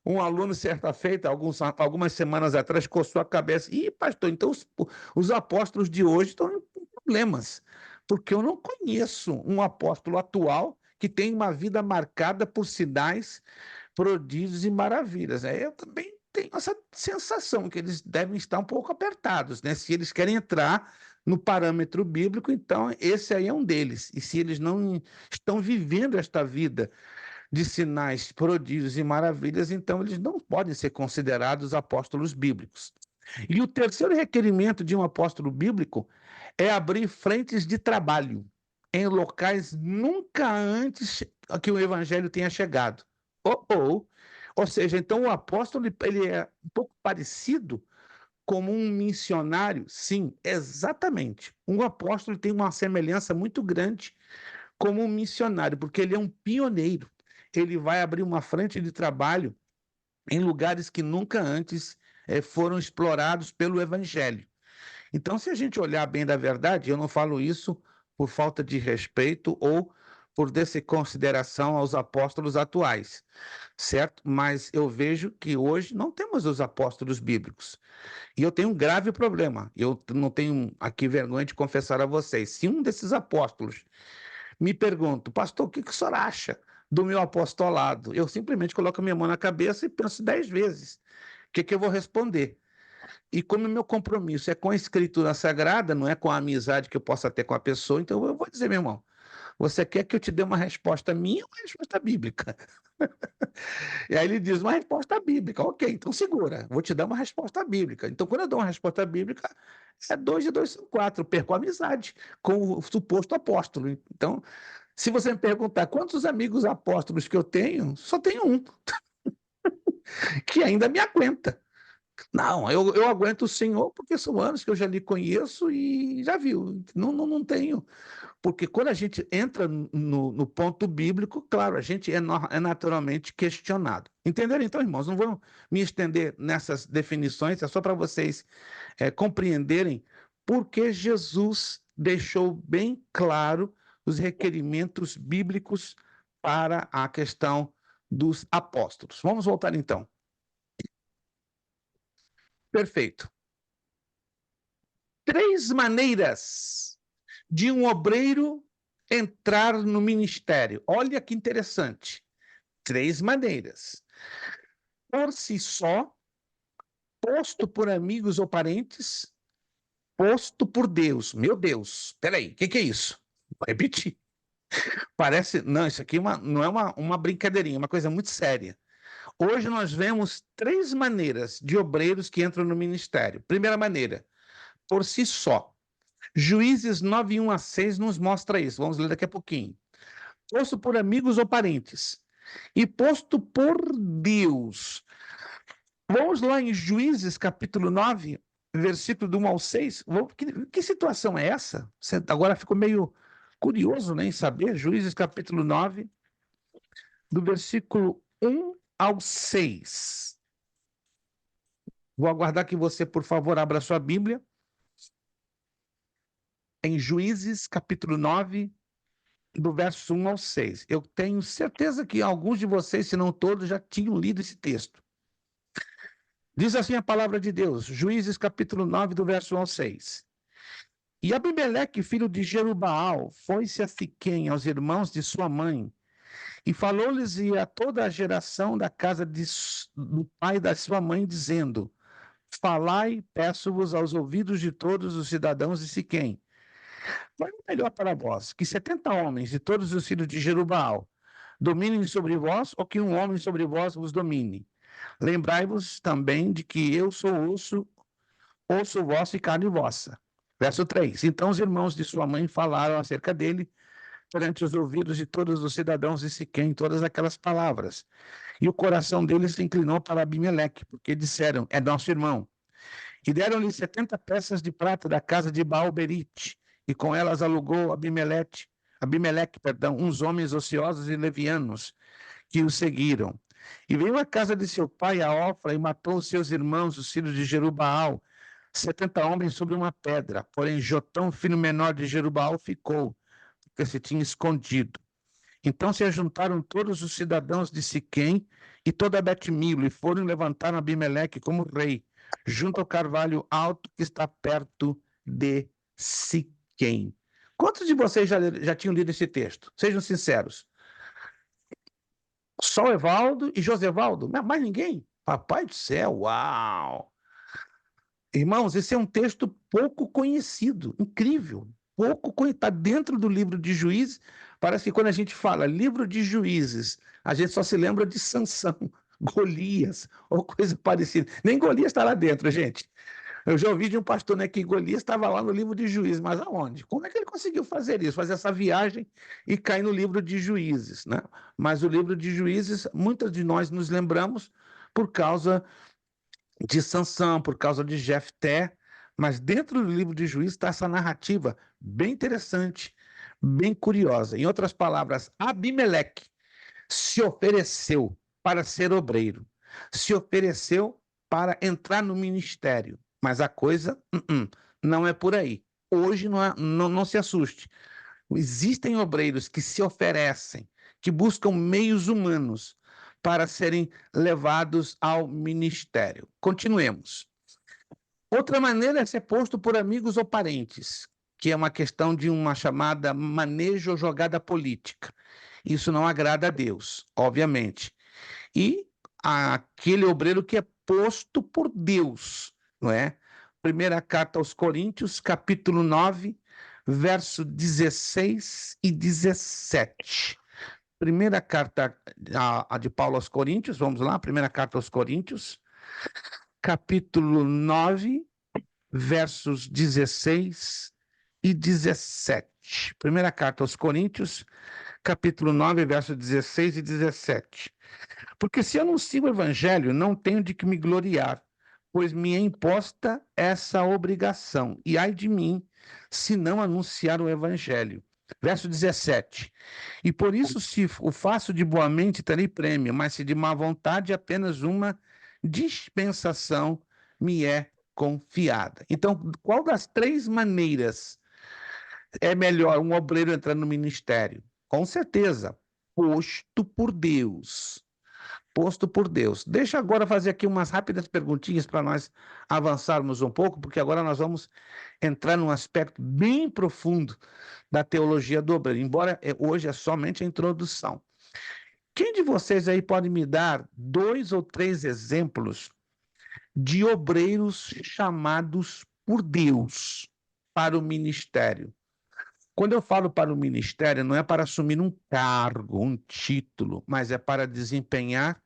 Um aluno, certa feita, algumas semanas atrás, coçou a cabeça. Ih, pastor, então os apóstolos de hoje estão em problemas, porque eu não conheço um apóstolo atual que tem uma vida marcada por sinais, prodígios e maravilhas. Eu também tenho essa sensação que eles devem estar um pouco apertados, né? Se eles querem entrar no parâmetro bíblico, então esse aí é um deles. E se eles não estão vivendo esta vida de sinais, prodígios e maravilhas, então eles não podem ser considerados apóstolos bíblicos. E o terceiro requerimento de um apóstolo bíblico é abrir frentes de trabalho em locais nunca antes que o evangelho tenha chegado. Ou seja, então o apóstolo ele é um pouco parecido como um missionário? Sim, exatamente. Um apóstolo tem uma semelhança muito grande como um missionário, porque ele é um pioneiro. Ele vai abrir uma frente de trabalho em lugares que nunca antes foram explorados pelo evangelho. Então, se a gente olhar bem da verdade, eu não falo isso por falta de respeito ou por desconsideração aos apóstolos atuais, certo? Mas eu vejo que hoje não temos os apóstolos bíblicos. E eu tenho um grave problema. Eu não tenho aqui vergonha de confessar a vocês. Se um desses apóstolos me pergunta: pastor, o que o senhor acha do meu apostolado? Eu simplesmente coloco a minha mão na cabeça e penso 10 vezes. O que eu vou responder? E como o meu compromisso é com a Escritura Sagrada, não é com a amizade que eu possa ter com a pessoa, então eu vou dizer: meu irmão, você quer que eu te dê uma resposta minha ou uma resposta bíblica? E aí ele diz: uma resposta bíblica. Ok, então segura, vou te dar uma resposta bíblica. Então, quando eu dou uma resposta bíblica, 2 e 2 são 4, eu perco a amizade com o suposto apóstolo. Então, se você me perguntar quantos amigos apóstolos que eu tenho, só tenho um, que ainda me aguenta. Não, eu aguento o Senhor porque são anos que eu já lhe conheço e já viu. Não tenho. Porque quando a gente entra no ponto bíblico, claro, a gente é naturalmente questionado. Entenderam? Então, irmãos, não vou me estender nessas definições, é só para vocês compreenderem porque Jesus deixou bem claro os requerimentos bíblicos para a questão dos apóstolos. Vamos voltar então. Perfeito. 3 maneiras de um obreiro entrar no ministério. Olha que interessante. 3 maneiras. Por si só, posto por amigos ou parentes, posto por Deus. Meu Deus, peraí, o que é isso? Vou repetir. Parece, não, isso aqui não é uma brincadeirinha, é uma coisa muito séria. Hoje nós vemos 3 maneiras de obreiros que entram no ministério. Primeira maneira, por si só. Juízes 9, 1 a 6 nos mostra isso. Vamos ler daqui a pouquinho. Posto por amigos ou parentes. E posto por Deus. Vamos lá em Juízes, capítulo 9, versículo do 1 ao 6. Que situação é essa? Você agora ficou meio curioso, né, em saber. Juízes, capítulo 9, do versículo 1 ao 6. Vou aguardar que você, por favor, abra sua Bíblia. Em Juízes, capítulo 9, do verso 1 ao 6. Eu tenho certeza que alguns de vocês, se não todos, já tinham lido esse texto. Diz assim a palavra de Deus, Juízes capítulo 9, do verso 1 ao 6. E Abimeleque, filho de Jerubaal, foi-se a Siquém, aos irmãos de sua mãe, e falou-lhes a toda a geração da casa do pai da sua mãe, dizendo, falai, peço-vos aos ouvidos de todos os cidadãos de Siquém. Não é melhor para vós que 70 homens de todos os filhos de Jerubaal dominem sobre vós, ou que um homem sobre vós vos domine? Lembrai-vos também de que eu sou osso vosso e carne vossa. Verso 3. Então os irmãos de sua mãe falaram acerca dele perante os ouvidos de todos os cidadãos de Siquém, todas aquelas palavras. E o coração deles se inclinou para Abimeleque, porque disseram, é nosso irmão. E deram-lhe 70 peças de prata da casa de Baal-Berite, e com elas alugou Abimeleque, uns homens ociosos e levianos, que o seguiram. E veio à casa de seu pai, a Ofra, e matou os seus irmãos, os filhos de Jerubaal, 70 homens sobre uma pedra. Porém, Jotão, filho menor de Jerubaal, ficou, porque se tinha escondido. Então se ajuntaram todos os cidadãos de Siquém e toda Bet-Milo, e foram levantar Abimeleque como rei, junto ao carvalho alto que está perto de Siquém. Quantos de vocês já tinham lido esse texto? Sejam sinceros. Só Evaldo e Josevaldo? Mais ninguém? Papai do céu, uau! Irmãos, esse é um texto pouco conhecido, incrível. Está dentro do livro de Juízes. Parece que quando a gente fala livro de Juízes, a gente só se lembra de Sansão, Golias ou coisa parecida. Nem Golias está lá dentro, gente. Eu já ouvi de um pastor, né, que Golias estava lá no livro de Juízes, mas aonde? Como é que ele conseguiu fazer isso? Fazer essa viagem e cair no livro de Juízes, né? Mas o livro de Juízes, muitas de nós nos lembramos por causa de Sansão, por causa de Jefté, mas dentro do livro de Juízes está essa narrativa bem interessante, bem curiosa. Em outras palavras, Abimeleque se ofereceu para ser obreiro, se ofereceu para entrar no ministério. Mas a coisa não é por aí. Hoje não se assuste. Existem obreiros que se oferecem, que buscam meios humanos para serem levados ao ministério. Continuemos. Outra maneira é ser posto por amigos ou parentes, que é uma questão de uma chamada manejo ou jogada política. Isso não agrada a Deus, obviamente. E aquele obreiro que é posto por Deus, não é? Primeira carta aos Coríntios, capítulo 9, verso 16 e 17. Primeira carta de Paulo aos Coríntios, vamos lá, primeira carta aos Coríntios, capítulo 9, versos 16 e 17. Primeira carta aos Coríntios, capítulo 9, versos 16 e 17. Porque se anuncio o evangelho, não tenho de que me gloriar, pois me é imposta essa obrigação, e ai de mim, se não anunciar o evangelho. Verso 17. E por isso, se o faço de boa mente, terei prêmio, mas se de má vontade, apenas uma dispensação me é confiada. Então, qual das 3 maneiras é melhor um obreiro entrar no ministério? Com certeza, posto por Deus. posto por Deus. Deixa agora fazer aqui umas rápidas perguntinhas para nós avançarmos um pouco, porque agora nós vamos entrar num aspecto bem profundo da teologia do obreiro, embora hoje é somente a introdução. Quem de vocês aí pode me dar 2 ou 3 exemplos de obreiros chamados por Deus para o ministério? Quando eu falo para o ministério, não é para assumir um cargo, um título, mas é para desempenhar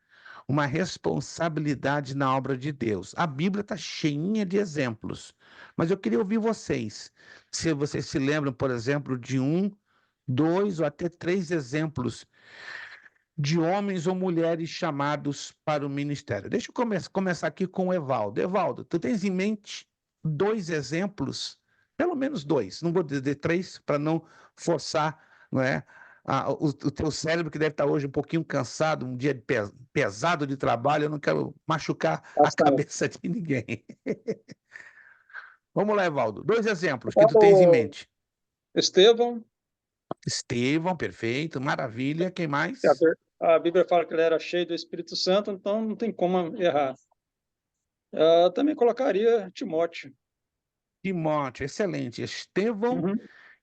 uma responsabilidade na obra de Deus. A Bíblia está cheinha de exemplos, mas eu queria ouvir vocês. Se vocês se lembram, por exemplo, de 1, 2 ou até 3 exemplos de homens ou mulheres chamados para o ministério. Deixa eu começar aqui com o Evaldo. Evaldo, tu tens em mente 2 exemplos, pelo menos 2, não vou dizer 3, para não forçar, não é, o teu cérebro, que deve estar hoje um pouquinho cansado, um dia pesado de trabalho, eu não quero machucar a cabeça de ninguém. Vamos lá, Evaldo. 2 exemplos que tu tens em mente. Estevão, Estevão, perfeito, maravilha. Quem mais? a Bíblia fala que ele era cheio do Espírito Santo, então não tem como errar. Também colocaria Timóteo. Timóteo, excelente. Estevão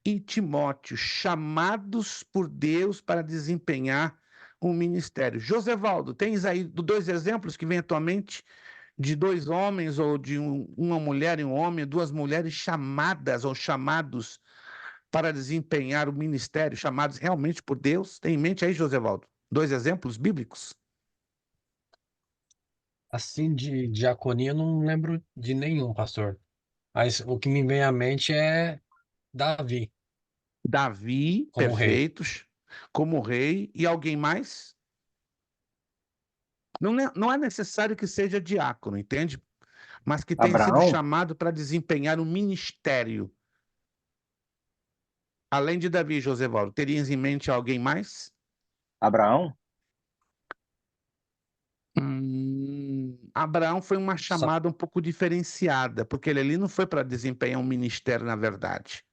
e Timóteo, chamados por Deus para desempenhar um ministério. Josevaldo, tens aí 2 exemplos que vêm à tua mente de 2 homens ou de uma mulher e um homem, 2 mulheres chamadas ou chamados para desempenhar o ministério, chamados realmente por Deus? Tem em mente aí, Josevaldo, 2 exemplos bíblicos? Assim, de diaconia, eu não lembro de nenhum, pastor. Mas o que me vem à mente é Davi, Davi, como rei. perfeitos, como rei, e alguém mais? Não é necessário que seja diácono, entende? Mas que tenha sido Abraão? chamado para desempenhar um ministério. Além de Davi, Josevaldo, terias em mente alguém mais? Abraão? Abraão foi uma chamada um pouco diferenciada, porque ele ali não foi para desempenhar um ministério, na verdade.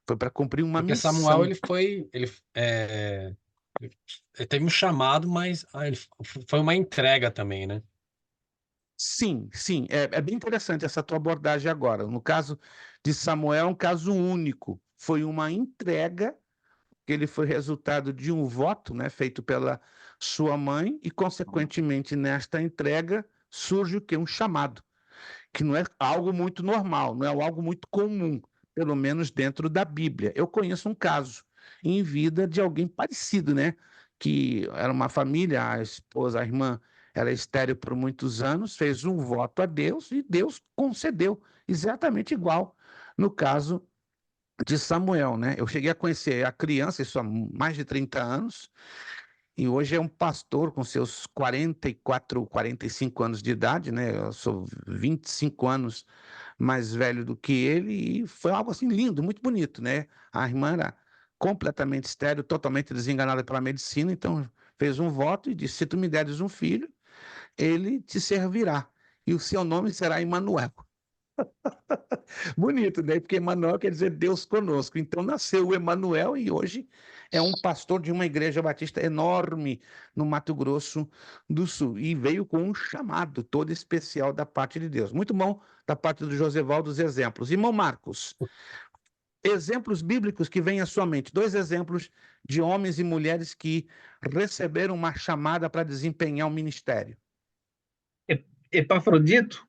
Foi para cumprir uma Porque missão. Samuel, ele teve um chamado, mas foi uma entrega também, né? Sim, sim, é bem interessante essa tua abordagem agora. No caso de Samuel, é um caso único. Foi uma entrega, que ele foi resultado de um voto, né, feito pela sua mãe, e, consequentemente, nesta entrega, surge o quê? Um chamado, que não é algo muito normal, não é algo muito comum, pelo menos dentro da Bíblia. Eu conheço um caso em vida de alguém parecido, né? Que era uma família, a esposa, a irmã, era estéril por muitos anos, fez um voto a Deus e Deus concedeu, exatamente igual no caso de Samuel, né? Eu cheguei a conhecer a criança, isso há mais de 30 anos, e hoje é um pastor com seus 44, 45 anos de idade, né? Eu sou 25 anos mais velho do que ele, e foi algo assim lindo, muito bonito, né? A irmã era completamente estéril, totalmente desenganada pela medicina, então fez um voto e disse: se tu me deres um filho, ele te servirá, e o seu nome será Emanuel. Bonito, né? Porque Emanuel quer dizer Deus conosco. Então nasceu o Emanuel e hoje é um pastor de uma igreja batista enorme no Mato Grosso do Sul. E veio com um chamado todo especial da parte de Deus. Muito bom da parte do Josevaldo os exemplos. Irmão Marcos, exemplos bíblicos que vêm à sua mente. 2 exemplos de homens e mulheres que receberam uma chamada para desempenhar um ministério. Epafrodito?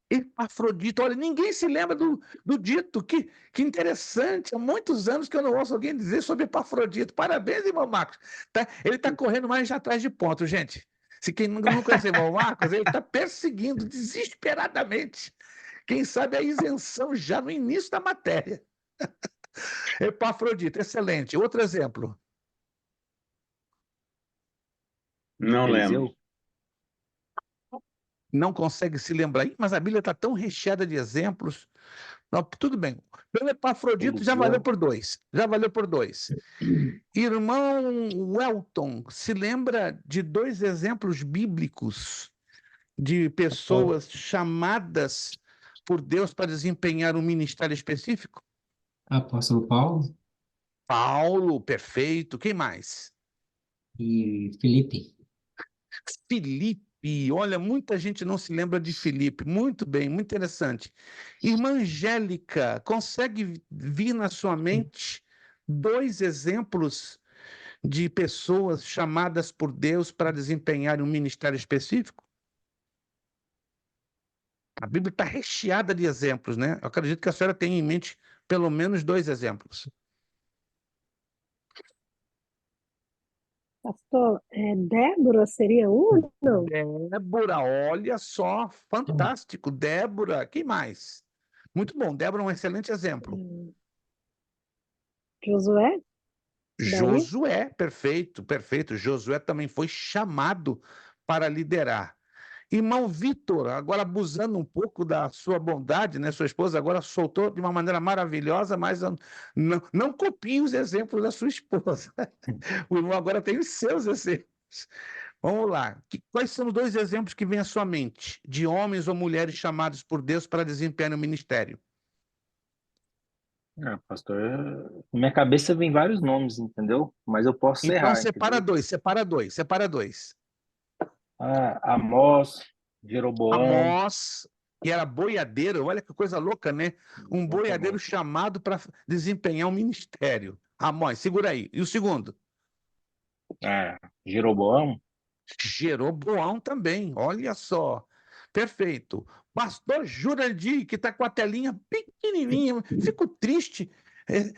Epafrodito, olha, ninguém se lembra do dito, que interessante, há muitos anos que eu não ouço alguém dizer sobre Epafrodito. Parabéns, irmão Marcos. Ele está correndo mais atrás de ponto, gente. Se quem não conhece o irmão Marcos, ele está perseguindo desesperadamente. Quem sabe a isenção já no início da matéria. Epafrodito, excelente. Outro exemplo. Não lembro. Eliseu? Não consegue se lembrar. Mas a Bíblia está tão recheada de exemplos. Não, tudo bem. Pelo Epafrodito já valeu por 2. Já valeu por 2. Irmão Welton, se lembra de 2 exemplos bíblicos de pessoas chamadas por Deus para desempenhar um ministério específico? Apóstolo Paulo Paulo, perfeito. Quem mais? e Filipe. Filipe, olha, muita gente não se lembra de Filipe. Muito bem, muito interessante. Irmã Angélica, consegue vir na sua mente 2 exemplos de pessoas chamadas por Deus para desempenhar um ministério específico? A Bíblia está recheada de exemplos, né? Eu acredito que a senhora tem em mente pelo menos 2 exemplos. Pastor, Débora seria um? Não. Débora, olha só, fantástico. Débora, quem mais? Muito bom, Débora é um excelente exemplo. Josué? Daí? Josué, perfeito, perfeito. Josué também foi chamado para liderar. Irmão Vitor, agora abusando um pouco da sua bondade, né? Sua esposa agora soltou de uma maneira maravilhosa, mas não copie os exemplos da sua esposa. O irmão agora tem os seus exemplos. Vamos lá. Quais são os 2 exemplos que vêm à sua mente de homens ou mulheres chamados por Deus para desempenhar o ministério? Pastor, na minha cabeça vem vários nomes, entendeu? Mas eu posso Então errar, separa entendeu? 2, separa 2, separa 2. Amós, Jeroboão, Amós, que era boiadeiro, olha que coisa louca, né? Um boiadeiro exatamente. chamado para desempenhar um ministério. Amós, segura aí. E o segundo? Jeroboão, Jeroboão também, olha só. Perfeito. Pastor Jurandir, que está com a telinha pequenininha, fico triste.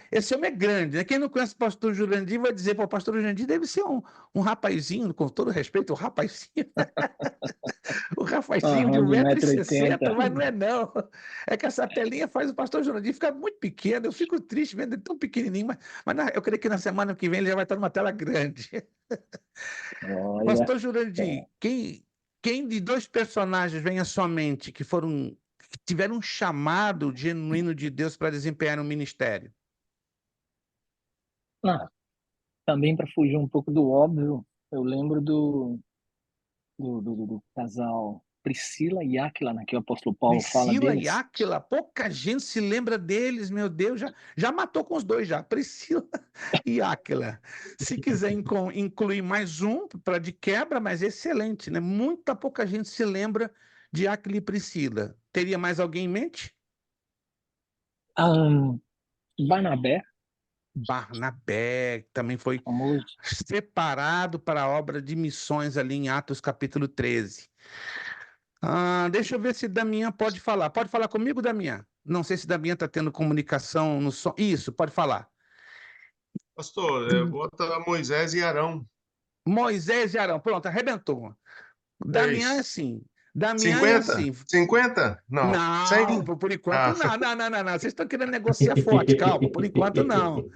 Esse homem é grande, né? Quem não conhece o pastor Jurandir vai dizer, pô, o pastor Jurandir deve ser um rapazinho, com todo respeito, um rapazinho. O rapazinho de Aham, de 1,60 m, 1,80 m. mas não é não. É que essa telinha faz o pastor Jurandir ficar muito pequeno. Eu fico triste vendo ele tão pequenininho, mas eu creio que na semana que vem ele já vai estar numa tela grande. Olha, Pastor Jurandir, quem de 2 personagens vem à sua mente que tiveram um chamado genuíno de Deus para desempenhar um ministério? também para fugir um pouco do óbvio, eu lembro do casal Priscila e Áquila, né, que o apóstolo Paulo fala Priscila e deles. Áquila, pouca gente se lembra deles, meu Deus, já matou com os 2 já, Priscila e Áquila. Se quiser incluir mais um para de quebra, mas excelente, né? Muita pouca gente se lembra de Áquila e Priscila. Teria mais alguém em mente? Barnabé, Barnabé também foi famoso. separado para a obra de missões ali em Atos capítulo 13. Deixa eu ver se Damião pode falar. Pode falar comigo, Damião? Não sei se Damião está tendo comunicação no som. Isso, pode falar. Pastor, bota Moisés e Arão. Moisés e Arão, pronto, arrebentou. Damião é 3. assim. Damião é 50? assim. 50? Não. Não, 100? por enquanto Ah. não. Vocês estão querendo negociar forte, calma. Por enquanto não.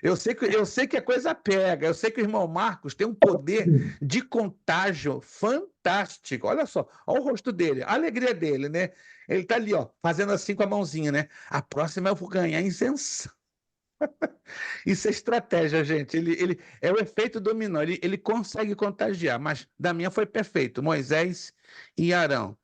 Eu sei que a coisa pega. Eu sei que o irmão Marcos tem um poder de contágio fantástico. Olha só, olha o rosto dele, a alegria dele, né? Ele tá ali, ó, fazendo assim com a mãozinha, né? A próxima eu vou ganhar isenção. Isso é estratégia, gente. Ele é o efeito dominó. Ele consegue contagiar, mas da minha foi perfeito. Moisés e Arão.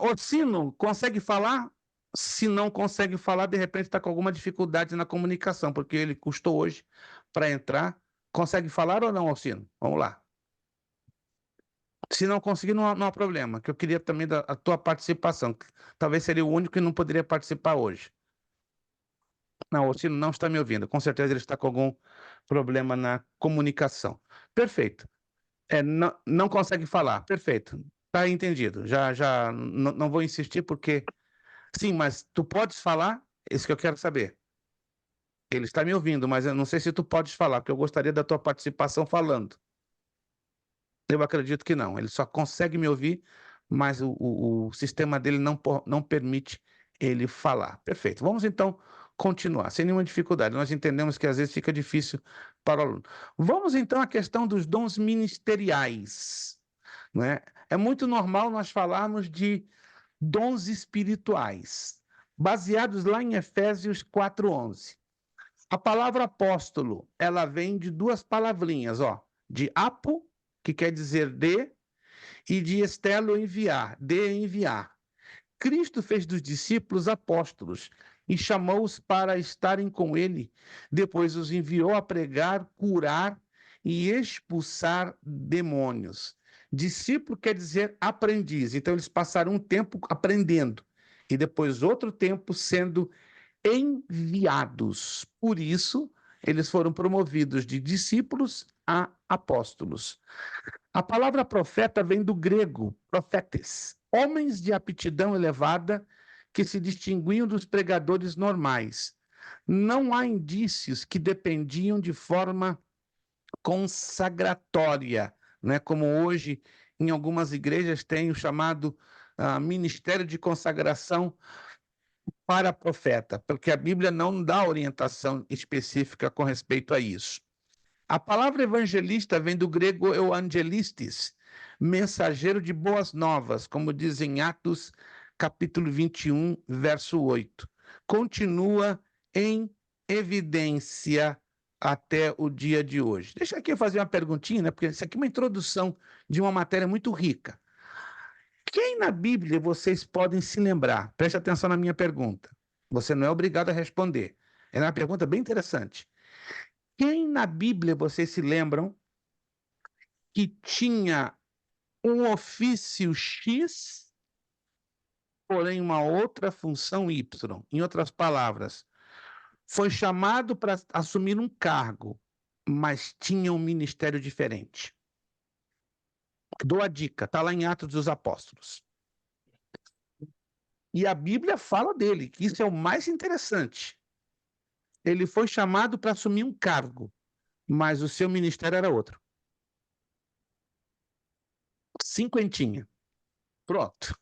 Orsino, consegue falar? Se não consegue falar, de repente está com alguma dificuldade na comunicação, porque ele custou hoje para entrar. Consegue falar ou não, Orsino? Vamos lá. Se não conseguir, não há problema, que eu queria também a tua participação. Talvez seria o único que não poderia participar hoje. Não, o Orsino não está me ouvindo. Com certeza ele está com algum problema na comunicação. Perfeito. Não consegue falar. Perfeito. Está entendido. Já não vou insistir porque... Sim, mas tu podes falar? Isso que eu quero saber. Ele está me ouvindo, mas eu não sei se tu podes falar, porque eu gostaria da tua participação falando. Eu acredito que não. Ele só consegue me ouvir, mas o sistema dele não permite ele falar. Perfeito. Vamos então continuar, sem nenhuma dificuldade. Nós entendemos que às vezes fica difícil para o aluno. Vamos então à questão dos dons ministeriais. Né? É muito normal nós falarmos de dons espirituais, baseados lá em Efésios 4:11. A palavra apóstolo, ela vem de 2 palavrinhas, ó, de apo, que quer dizer de, e de estelo, enviar, de enviar. Cristo fez dos discípulos apóstolos e chamou-os para estarem com ele. Depois os enviou a pregar, curar e expulsar demônios. Discípulo quer dizer aprendiz. Então, eles passaram um tempo aprendendo e depois outro tempo sendo enviados. Por isso, eles foram promovidos de discípulos a apóstolos. A palavra profeta vem do grego, profetes, homens de aptidão elevada que se distinguiam dos pregadores normais. Não há indícios que dependiam de forma consagratória, né? Como hoje em algumas igrejas tem o chamado ministério de consagração para profeta, porque a Bíblia não dá orientação específica com respeito a isso. A palavra evangelista vem do grego euangelistes, mensageiro de boas novas, como diz em Atos, capítulo 21, verso 8. Continua em evidência até o dia de hoje. Deixa aqui eu fazer uma perguntinha, né? Porque isso aqui é uma introdução de uma matéria muito rica. Quem na Bíblia vocês podem se lembrar? Preste atenção na minha pergunta. Você não é obrigado a responder. É uma pergunta bem interessante. Quem na Bíblia vocês se lembram que tinha um ofício X, porém uma outra função Y? Em outras palavras, foi chamado para assumir um cargo, mas tinha um ministério diferente. Dou a dica, está lá em Atos dos Apóstolos. E a Bíblia fala dele, que isso é o mais interessante. Ele foi chamado para assumir um cargo, mas o seu ministério era outro. Cinquentinha. Pronto.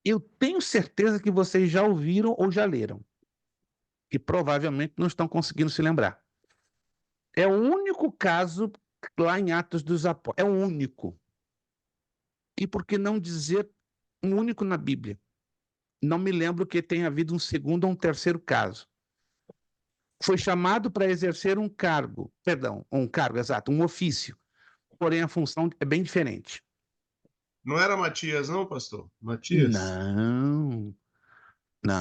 Eu tenho certeza que vocês já ouviram ou já leram. E provavelmente não estão conseguindo se lembrar. É o único caso lá em Atos dos Apóstolos. É o único. E por que não dizer um único na Bíblia? Não me lembro que tenha havido um segundo ou um terceiro caso. Foi chamado para exercer um cargo, exato, um ofício. Porém, a função é bem diferente. Não era Matias, não, pastor? Matias? Não.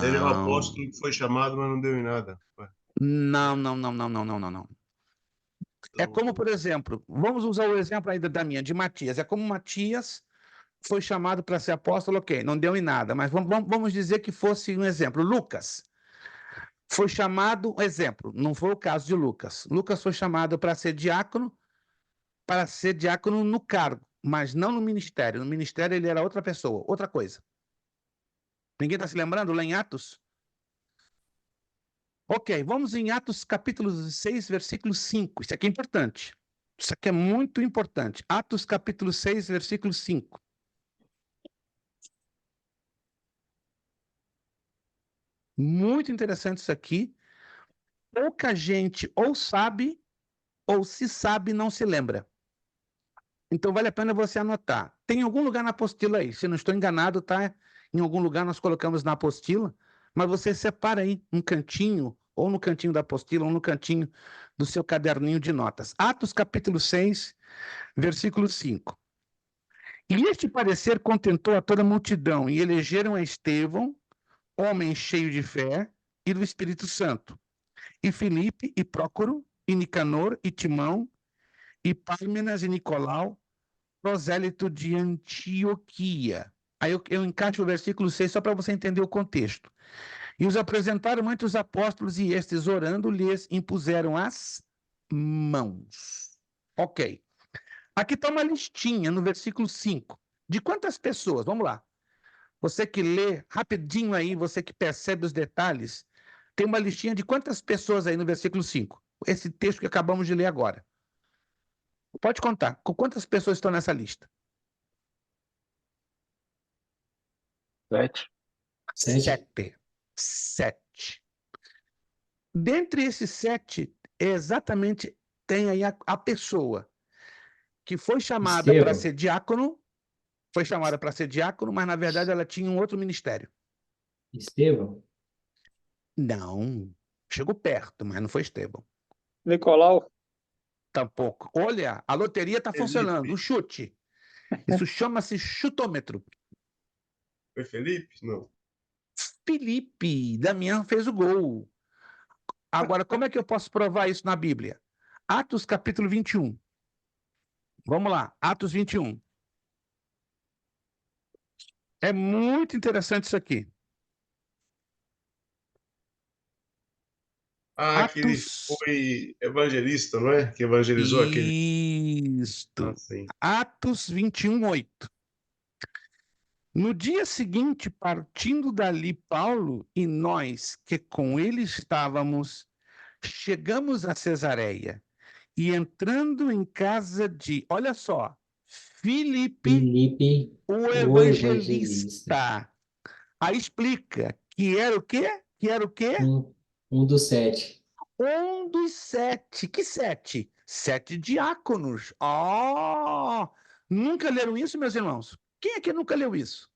Ele é o Não. apóstolo que foi chamado, mas não deu em nada. Não. É Então, como, por exemplo, vamos usar o exemplo ainda de Matias. É como Matias foi chamado para ser apóstolo, ok, não deu em nada, mas vamos dizer que fosse um exemplo. Lucas foi chamado, exemplo, não foi o caso de Lucas. Lucas foi chamado para ser diácono no cargo, mas não no ministério. No ministério ele era outra pessoa, outra coisa. Ninguém está se lembrando lá em Atos? Ok, vamos em Atos capítulo 6, versículo 5. Isso aqui é importante. Isso aqui é muito importante. Atos capítulo 6, versículo 5. Muito interessante isso aqui. Pouca gente ou sabe, ou se sabe, não se lembra. Então vale a pena você anotar. Tem algum lugar na apostila aí, se não estou enganado, tá? Em algum lugar nós colocamos na apostila, mas você separa aí um cantinho, ou no cantinho da apostila, ou no cantinho do seu caderninho de notas. Atos capítulo 6, versículo 5. E este parecer contentou a toda a multidão, e elegeram a Estevão, homem cheio de fé e do Espírito Santo, e Filipe, e Prócoro, e Nicanor, e Timão, e Pármenas, e Nicolau, prosélito de Antioquia. Aí eu encaixo o versículo 6 só para você entender o contexto. E os apresentaram ante os apóstolos, e estes, orando, lhes impuseram as mãos. Ok. Aqui está uma listinha no versículo 5. De quantas pessoas? Vamos lá. Você que lê rapidinho aí, você que percebe os detalhes, tem uma listinha de quantas pessoas aí no versículo 5. Esse texto que acabamos de ler agora. Pode contar. Com quantas pessoas estão nessa lista? 7. 7. Dentre esses 7, exatamente tem aí a pessoa que foi chamada para ser diácono, mas na verdade ela tinha um outro ministério. Estevão? Não, chegou perto, mas não foi Estevão. Nicolau? Tampouco. Olha, a loteria está funcionando, o chute. Isso chama-se chutômetro. Foi Felipe? Não. Felipe, Damião fez o gol. Agora, como é que eu posso provar isso na Bíblia? Atos capítulo 21. Vamos lá, Atos 21. É muito interessante isso aqui. Ah, que ele Atos. foi evangelista, não é? Que evangelizou aquele. Isto. Sim. Atos 21, 8. No dia seguinte, partindo dali, Paulo e nós, que com ele estávamos, chegamos a Cesareia e entrando em casa de, olha só, Filipe, Filipe, o o evangelista, evangelista. Aí explica que era o quê? Que era o quê? um dos 7. Um dos 7. Que 7? 7 diáconos. Oh! Nunca leram isso, meus irmãos? Quem aqui nunca leu isso?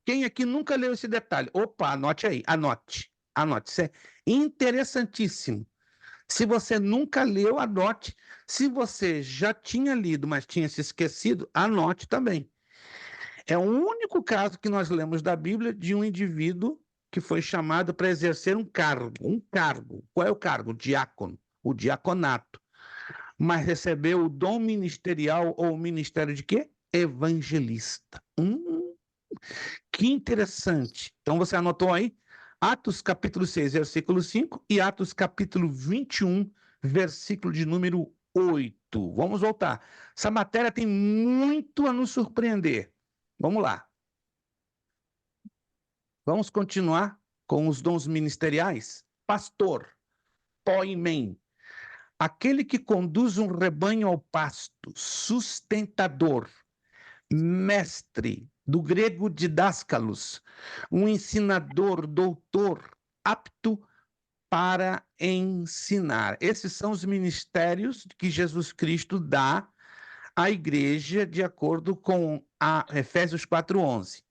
Quem aqui nunca leu esse detalhe? Opa, anote aí, anote. Anote, isso é interessantíssimo. Se você nunca leu, anote. Se você já tinha lido, mas tinha se esquecido, anote também. É o único caso que nós lemos da Bíblia de um indivíduo que foi chamado para exercer um cargo. Um cargo. Qual é o cargo? Diácono. O diaconato. Mas recebeu o dom ministerial ou o ministério de quê? Evangelista. Que interessante. Então você anotou aí? Atos capítulo 6, versículo 5 e Atos capítulo 21, versículo de número 8. Vamos voltar. Essa matéria tem muito a nos surpreender. Vamos lá. Vamos continuar com os dons ministeriais? Pastor, poimen, aquele que conduz um rebanho ao pasto, sustentador, mestre, do grego didáscalos, um ensinador, doutor, apto para ensinar. Esses são os ministérios que Jesus Cristo dá à igreja de acordo com a Efésios 4:11.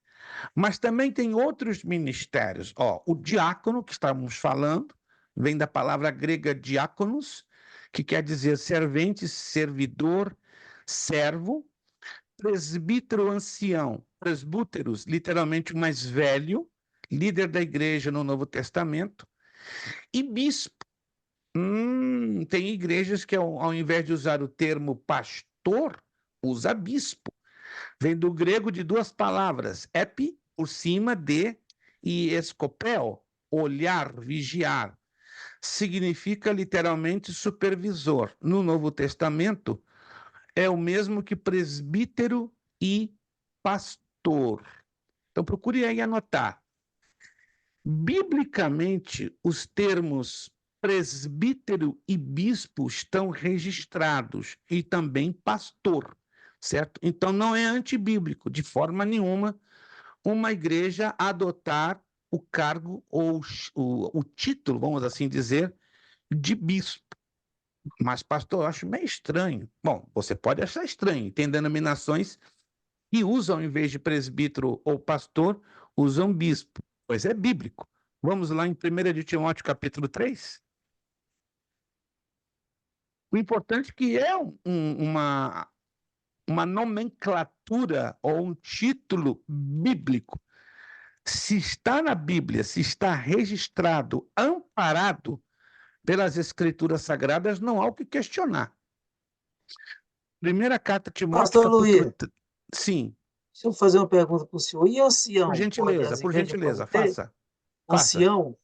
Mas também tem outros ministérios. O diácono, que estávamos falando, vem da palavra grega diáconos, que quer dizer servente, servidor, servo. Presbítero ancião, presbúteros, literalmente o mais velho, líder da igreja no Novo Testamento, e bispo. Tem igrejas que, ao invés de usar o termo pastor, usa bispo. Vem do grego de duas palavras, epi, por cima de, e escopel, olhar, vigiar. Significa literalmente supervisor. No Novo Testamento, é o mesmo que presbítero e pastor. Então, procure aí anotar. Biblicamente, os termos presbítero e bispo estão registrados, e também pastor, certo? Então, não é antibíblico, de forma nenhuma, uma igreja adotar o cargo ou o título, vamos assim dizer, de bispo. Mas, pastor, eu acho meio estranho. Bom, você pode achar estranho. Tem denominações que usam, em vez de presbítero ou pastor, usam bispo. Pois é bíblico. Vamos lá em 1 de Timóteo, capítulo 3. O importante é que é uma nomenclatura ou um título bíblico. Se está na Bíblia, se está registrado, amparado pelas Escrituras Sagradas, não há o que questionar. Primeira carta a Timóteo, Pastor Luiz, Sim, deixa eu fazer uma pergunta para o senhor. E ancião? por gentileza, As igrejas podem ter? faça. Ancião?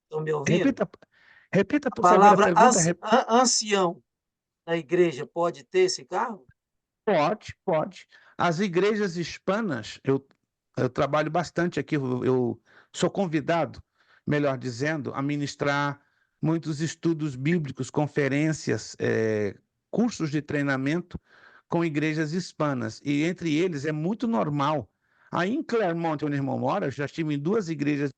Estão me ouvindo? Repita, A por favor, a palavra pergunta. ancião na igreja pode ter esse cargo? Pode. As igrejas hispanas, eu trabalho bastante aqui, eu sou convidado, melhor dizendo, a ministrar muitos estudos bíblicos, conferências, cursos de treinamento com igrejas hispanas. E entre eles é muito normal. Aí em Clermont, onde o irmão mora, eu já estive em duas igrejas.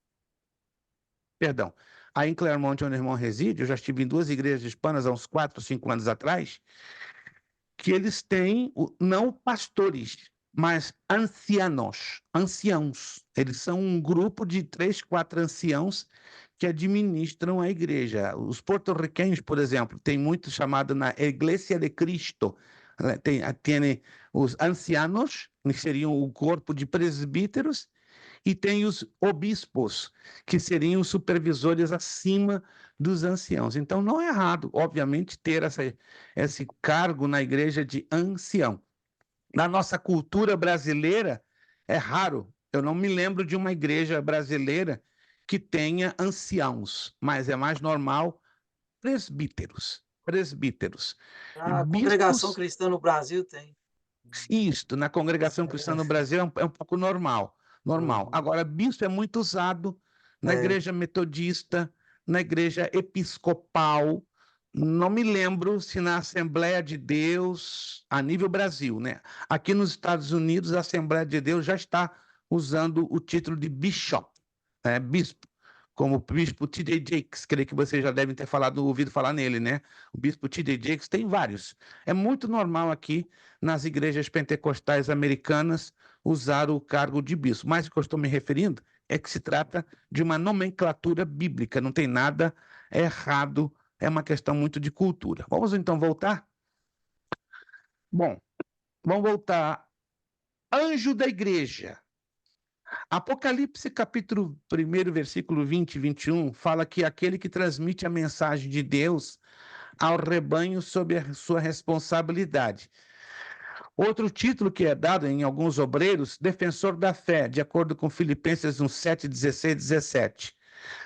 Perdão. Aí em Clermont, onde o irmão reside, eu já estive em duas igrejas hispanas há uns 4, 5 anos atrás, que eles têm não pastores, mas anciãos. Eles são um grupo de 3, 4 anciãos que administram a igreja. Os porto-riquenhos, por exemplo, tem muito chamado na Iglesia de Cristo. Tem os ancianos, que seriam o corpo de presbíteros, e tem os obispos, que seriam os supervisores acima dos anciãos. Então, não é errado, obviamente, ter esse cargo na igreja de ancião. Na nossa cultura brasileira, é raro. Eu não me lembro de uma igreja brasileira que tenha anciãos, mas é mais normal presbíteros. A congregação Bispos, cristã no Brasil tem. isto, na congregação cristã no Brasil é um pouco normal. Uhum. Agora, bispo é muito usado na É. igreja metodista, na igreja episcopal. Não me lembro se na Assembleia de Deus, a nível Brasil, né? Aqui nos Estados Unidos, a Assembleia de Deus já está usando o título de bishop, né? Bispo, como o bispo T.D. Jakes, creio que vocês já devem ter ouvido falar nele, né? O bispo T.D. Jakes tem vários. É muito normal aqui nas igrejas pentecostais americanas usar o cargo de bispo. Mas o que eu estou me referindo é que se trata de uma nomenclatura bíblica, não tem nada errado, é uma questão muito de cultura. Vamos então voltar? Bom, vamos voltar. Anjo da igreja. Apocalipse capítulo 1, versículo 20 e 21, fala que aquele que transmite a mensagem de Deus ao rebanho sob a sua responsabilidade. Outro título que é dado em alguns obreiros, defensor da fé, de acordo com Filipenses 1, 7, 16 e 17.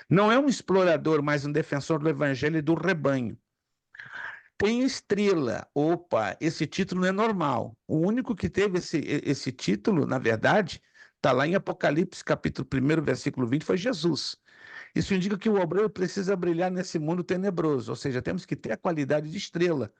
Não é um explorador, mas um defensor do evangelho e do rebanho. Tem estrela. Opa, esse título não é normal. O único que teve esse título, na verdade, está lá em Apocalipse, capítulo 1, versículo 20, foi Jesus. Isso indica que o obreiro precisa brilhar nesse mundo tenebroso, ou seja, temos que ter a qualidade de estrela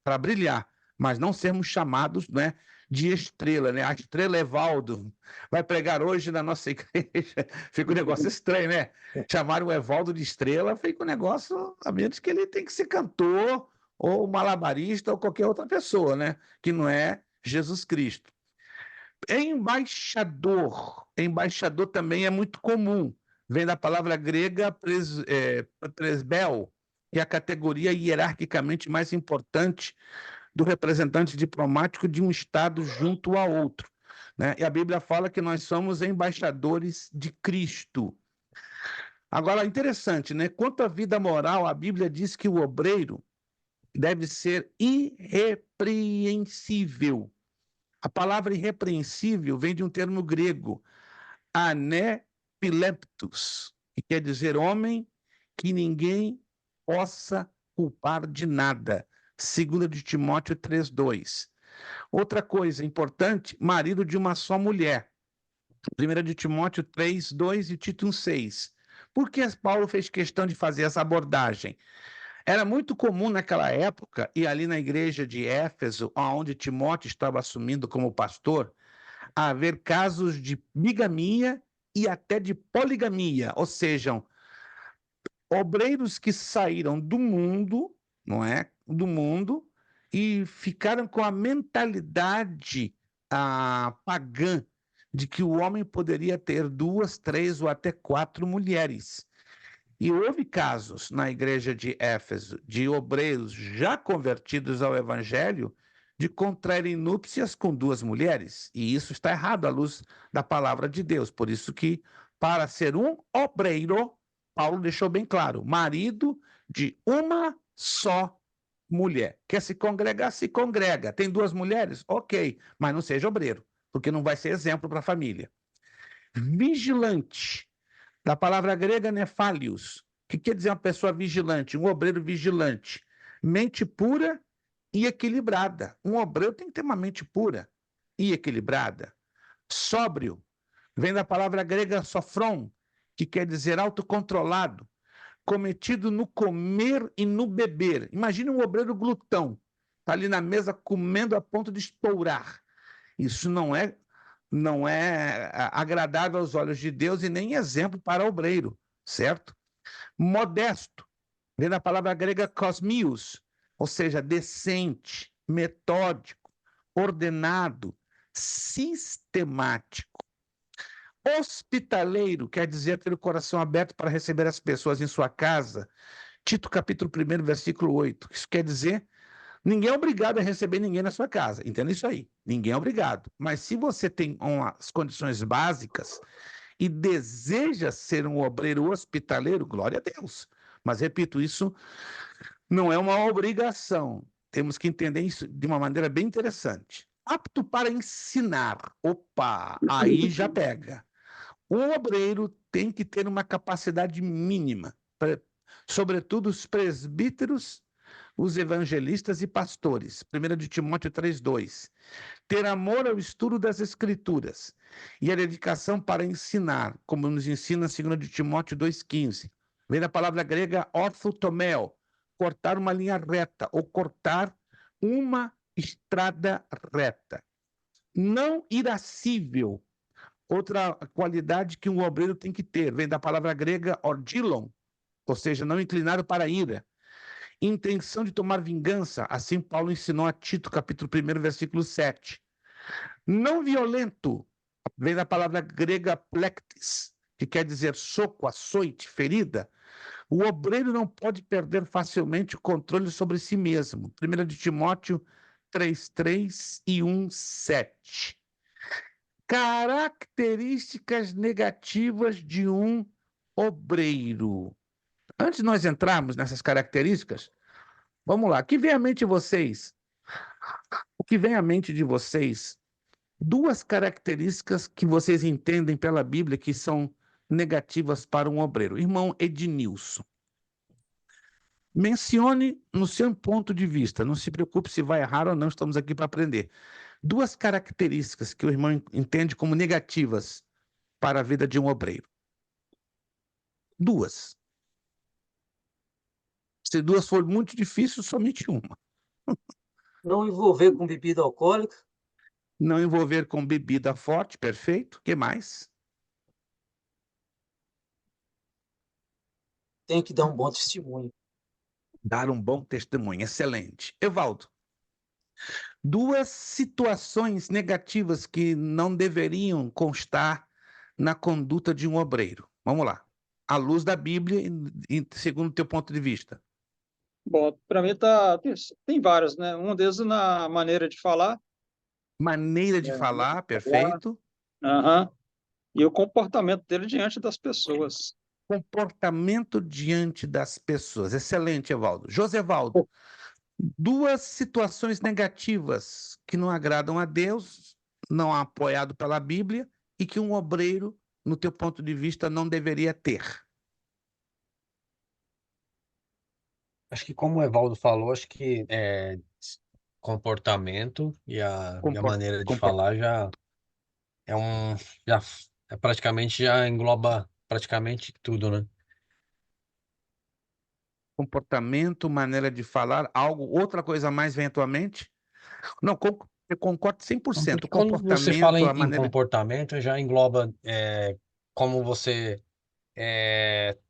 para brilhar, mas não sermos chamados, né, de estrela, né? A estrela Evaldo vai pregar hoje na nossa igreja. Fica um negócio estranho, né? Chamar o Evaldo de estrela, fica um negócio, a menos que ele tem que ser cantor, ou malabarista, ou qualquer outra pessoa, né? Que não é Jesus Cristo. Embaixador também é muito comum. Vem da palavra grega presbel, que é a categoria hierarquicamente mais importante do representante diplomático de um Estado junto a outro, né? E a Bíblia fala que nós somos embaixadores de Cristo. Agora, interessante, né? Quanto à vida moral, a Bíblia diz que o obreiro deve ser irrepreensível. A palavra irrepreensível vem de um termo grego, anepileptos, que quer dizer homem que ninguém possa culpar de nada. 2 de Timóteo 3:2. Outra coisa importante, marido de uma só mulher. 1 de Timóteo 3:2 e Tito 1:6. Por que Paulo fez questão de fazer essa abordagem? Era muito comum naquela época, e ali na igreja de Éfeso, onde Timóteo estava assumindo como pastor, haver casos de bigamia e até de poligamia, ou seja, obreiros que saíram do mundo, não é? Do mundo, e ficaram com a mentalidade pagã de que o homem poderia ter 2, 3 ou até 4 mulheres. E houve casos na igreja de Éfeso de obreiros já convertidos ao evangelho de contraírem núpcias com 2 mulheres. E isso está errado à luz da palavra de Deus. Por isso que, para ser um obreiro, Paulo deixou bem claro, marido de uma só mulher. Quer se congregar? Se congrega. Tem 2 mulheres? Ok, mas não seja obreiro, porque não vai ser exemplo para a família. Vigilante. Da palavra grega nefalios, que quer dizer uma pessoa vigilante, um obreiro vigilante. Mente pura e equilibrada. Um obreiro tem que ter uma mente pura e equilibrada. Sóbrio, vem da palavra grega sofron, que quer dizer autocontrolado, cometido no comer e no beber. Imagine um obreiro glutão, está ali na mesa comendo a ponto de estourar. Isso não é agradável aos olhos de Deus e nem exemplo para obreiro, certo? Modesto, vem da palavra grega kosmios, ou seja, decente, metódico, ordenado, sistemático. Hospitaleiro, quer dizer ter o coração aberto para receber as pessoas em sua casa. Tito capítulo 1, versículo 8. Isso quer dizer ninguém é obrigado a receber ninguém na sua casa. Entenda isso aí. Ninguém é obrigado. Mas se você tem as condições básicas e deseja ser um obreiro hospitaleiro, glória a Deus. Mas, repito, isso não é uma obrigação. Temos que entender isso de uma maneira bem interessante. Apto para ensinar. Opa, aí já pega. O obreiro tem que ter uma capacidade mínima, sobretudo os presbíteros, os evangelistas e pastores. 1 de Timóteo 3:2. Ter amor ao estudo das Escrituras e a dedicação para ensinar, como nos ensina 2 de Timóteo 2:15. Vem da palavra grega orthotomeo, cortar uma linha reta ou cortar uma estrada reta. Não irascível, outra qualidade que um obreiro tem que ter, vem da palavra grega ordilon, ou seja, não inclinado para a ira. Intenção de tomar vingança, assim Paulo ensinou a Tito, capítulo 1, versículo 7. Não violento, vem da palavra grega plektis, que quer dizer soco, açoite, ferida. O obreiro não pode perder facilmente o controle sobre si mesmo. 1 de Timóteo 3:3 e 1:7. Características negativas de um obreiro. Antes de nós entrarmos nessas características, vamos lá. O que vem à mente de vocês? O que vem à mente de vocês? Duas características que vocês entendem pela Bíblia que são negativas para um obreiro. Irmão Ednilson, mencione no seu ponto de vista. Não se preocupe se vai errar ou não, estamos aqui para aprender. Duas características que o irmão entende como negativas para a vida de um obreiro. Duas. Se duas for muito difícil, somente uma. Não envolver com bebida alcoólica, Não envolver com bebida forte, perfeito. O que mais? tem que dar um bom testemunho. Dar um bom testemunho, excelente. Evaldo, duas situações negativas que não deveriam constar na conduta de um obreiro. Vamos lá. À luz da Bíblia, segundo o teu ponto de vista. Bom, para mim tem vários, né? Um deles na maneira de falar. Maneira de falar, perfeito. Aham. E o comportamento dele diante das pessoas. Comportamento diante das pessoas. Excelente, Evaldo. Josevaldo, duas situações negativas que não agradam a Deus, não apoiado pela Bíblia, e que um obreiro, no teu ponto de vista, não deveria ter. Acho que como o Evaldo falou, acho que comportamento e a maneira de falar já é praticamente já engloba praticamente tudo, né? Comportamento, maneira de falar, algo, outra coisa a mais vem à tua mente? Não, eu concordo 100%. Porque quando você fala Comportamento, a em maneira... comportamento, já engloba como você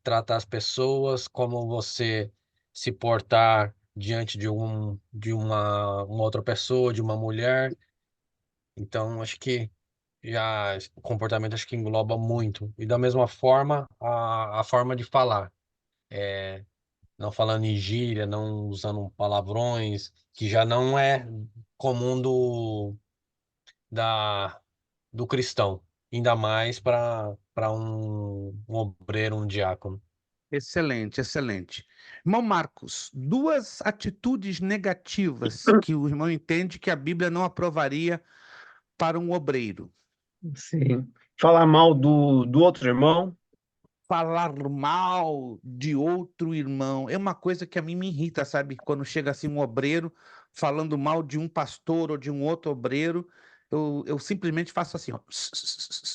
tratar as pessoas, como você se portar diante de uma outra pessoa, de uma mulher. Então, acho que já o comportamento acho que engloba muito. E da mesma forma, a forma de falar. Não falando em gíria, não usando palavrões, que já não é comum da, do cristão. Ainda mais para um obreiro, um diácono. Excelente, excelente. Irmão Marcos, duas atitudes negativas que o irmão entende que a Bíblia não aprovaria para um obreiro. Sim. Falar mal do outro irmão. Falar mal de outro irmão é uma coisa que a mim me irrita, sabe? Quando chega assim um obreiro falando mal de um pastor ou de um outro obreiro, eu simplesmente faço assim, ó,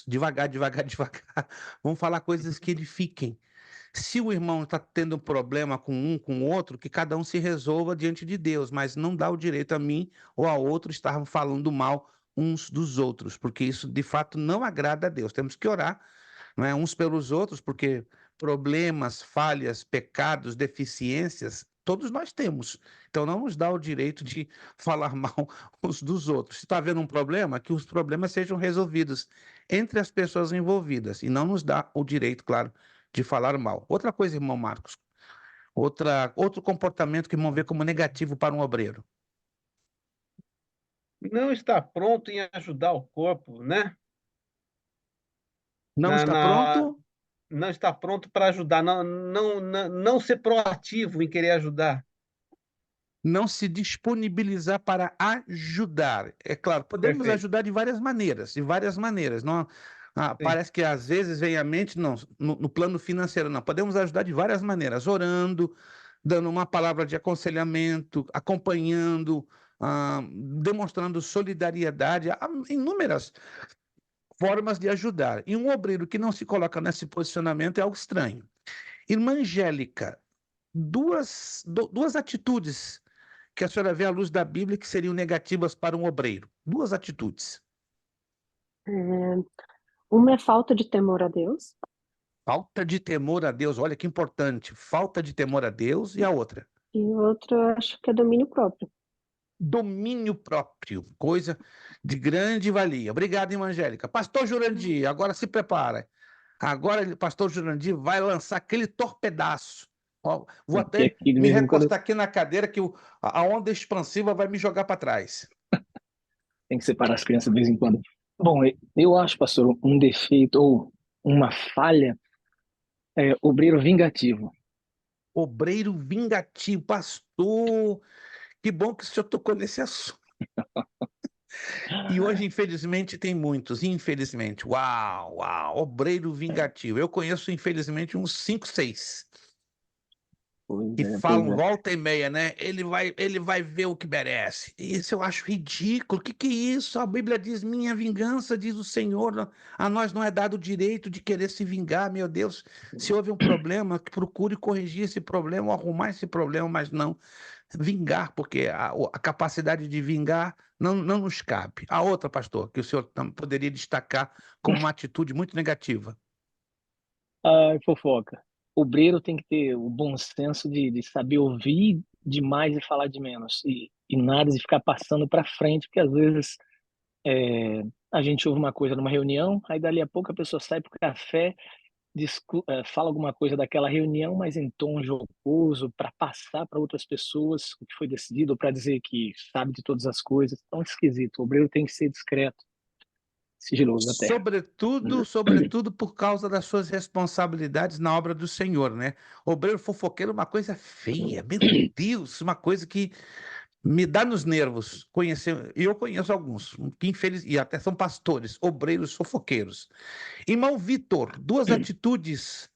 devagar, devagar, devagar. Vamos falar coisas que edifiquem. Se o irmão está tendo um problema com o outro, que cada um se resolva diante de Deus, mas não dá o direito a mim ou a outro estar falando mal uns dos outros, porque isso de fato não agrada a Deus. Temos que orar, não é, uns pelos outros, porque problemas, falhas, pecados, deficiências, todos nós temos. Então não nos dá o direito de falar mal uns dos outros. Se está havendo um problema, que os problemas sejam resolvidos entre as pessoas envolvidas, e não nos dá o direito, claro, de falar mal. Outra coisa, irmão Marcos, outro comportamento que o irmão vê como negativo para um obreiro. Não está pronto em ajudar o corpo, né? Não na, está na- pronto? não está pronto para ajudar, não ser proativo em querer ajudar. Não se disponibilizar para ajudar. É claro, podemos Perfeito. ajudar de várias maneiras, de várias maneiras. Não, Sim. parece que às vezes vem à mente, não, no plano financeiro, não. Podemos ajudar de várias maneiras, orando, dando uma palavra de aconselhamento, acompanhando, demonstrando solidariedade, há inúmeras formas de ajudar. E um obreiro que não se coloca nesse posicionamento é algo estranho. Irmã Angélica, duas atitudes que a senhora vê à luz da Bíblia que seriam negativas para um obreiro. Duas atitudes. É, uma é falta de temor a Deus, Falta de temor a Deus, olha que importante. Falta de temor a Deus e a outra. e outra eu acho que é domínio próprio. Domínio próprio, coisa de grande valia. Obrigado, irmã Angélica. Pastor Jurandir, agora se prepara. Agora, pastor Jurandir vai lançar aquele torpedaço. Ó, vou Porque até aqui de me vez em quando recostar aqui na cadeira que a onda expansiva vai me jogar para trás. tem que separar as crianças de vez em quando. Bom, eu acho, pastor, um defeito ou uma falha é obreiro vingativo. Obreiro vingativo, pastor. Que bom que o senhor tocou nesse assunto. E hoje, infelizmente, tem muitos, infelizmente. Uau, uau, obreiro vingativo. Eu conheço, infelizmente, uns 5, 6 Pois que é, pois falam é. volta e meia, né? Ele vai ver o que merece. Isso eu acho ridículo. O que é isso? A Bíblia diz: minha vingança, diz o Senhor. A nós não é dado o direito de querer se vingar, meu Deus. Se houve um problema, que procure corrigir esse problema, ou arrumar esse problema, mas não vingar, porque a capacidade de vingar não nos cabe. A outra, pastor, que o senhor poderia destacar como uma atitude muito negativa. Ai, fofoca. Obreiro tem que ter o bom senso de saber ouvir demais e falar de menos. E nada de ficar passando para frente, porque às vezes a gente ouve uma coisa numa reunião, aí dali a pouco a pessoa sai para o café, fala alguma coisa daquela reunião, mas em tom jocoso, para passar para outras pessoas o que foi decidido, ou para dizer que sabe de todas as coisas. Tão esquisito. O obreiro tem que ser discreto, sigiloso até. Sobretudo por causa das suas responsabilidades na obra do Senhor, né? Obreiro fofoqueiro é uma coisa feia, meu Deus, uma coisa que me dá nos nervos. Eu conheço alguns, que e até são pastores, obreiros fofoqueiros. Irmão Vitor, duas atitudes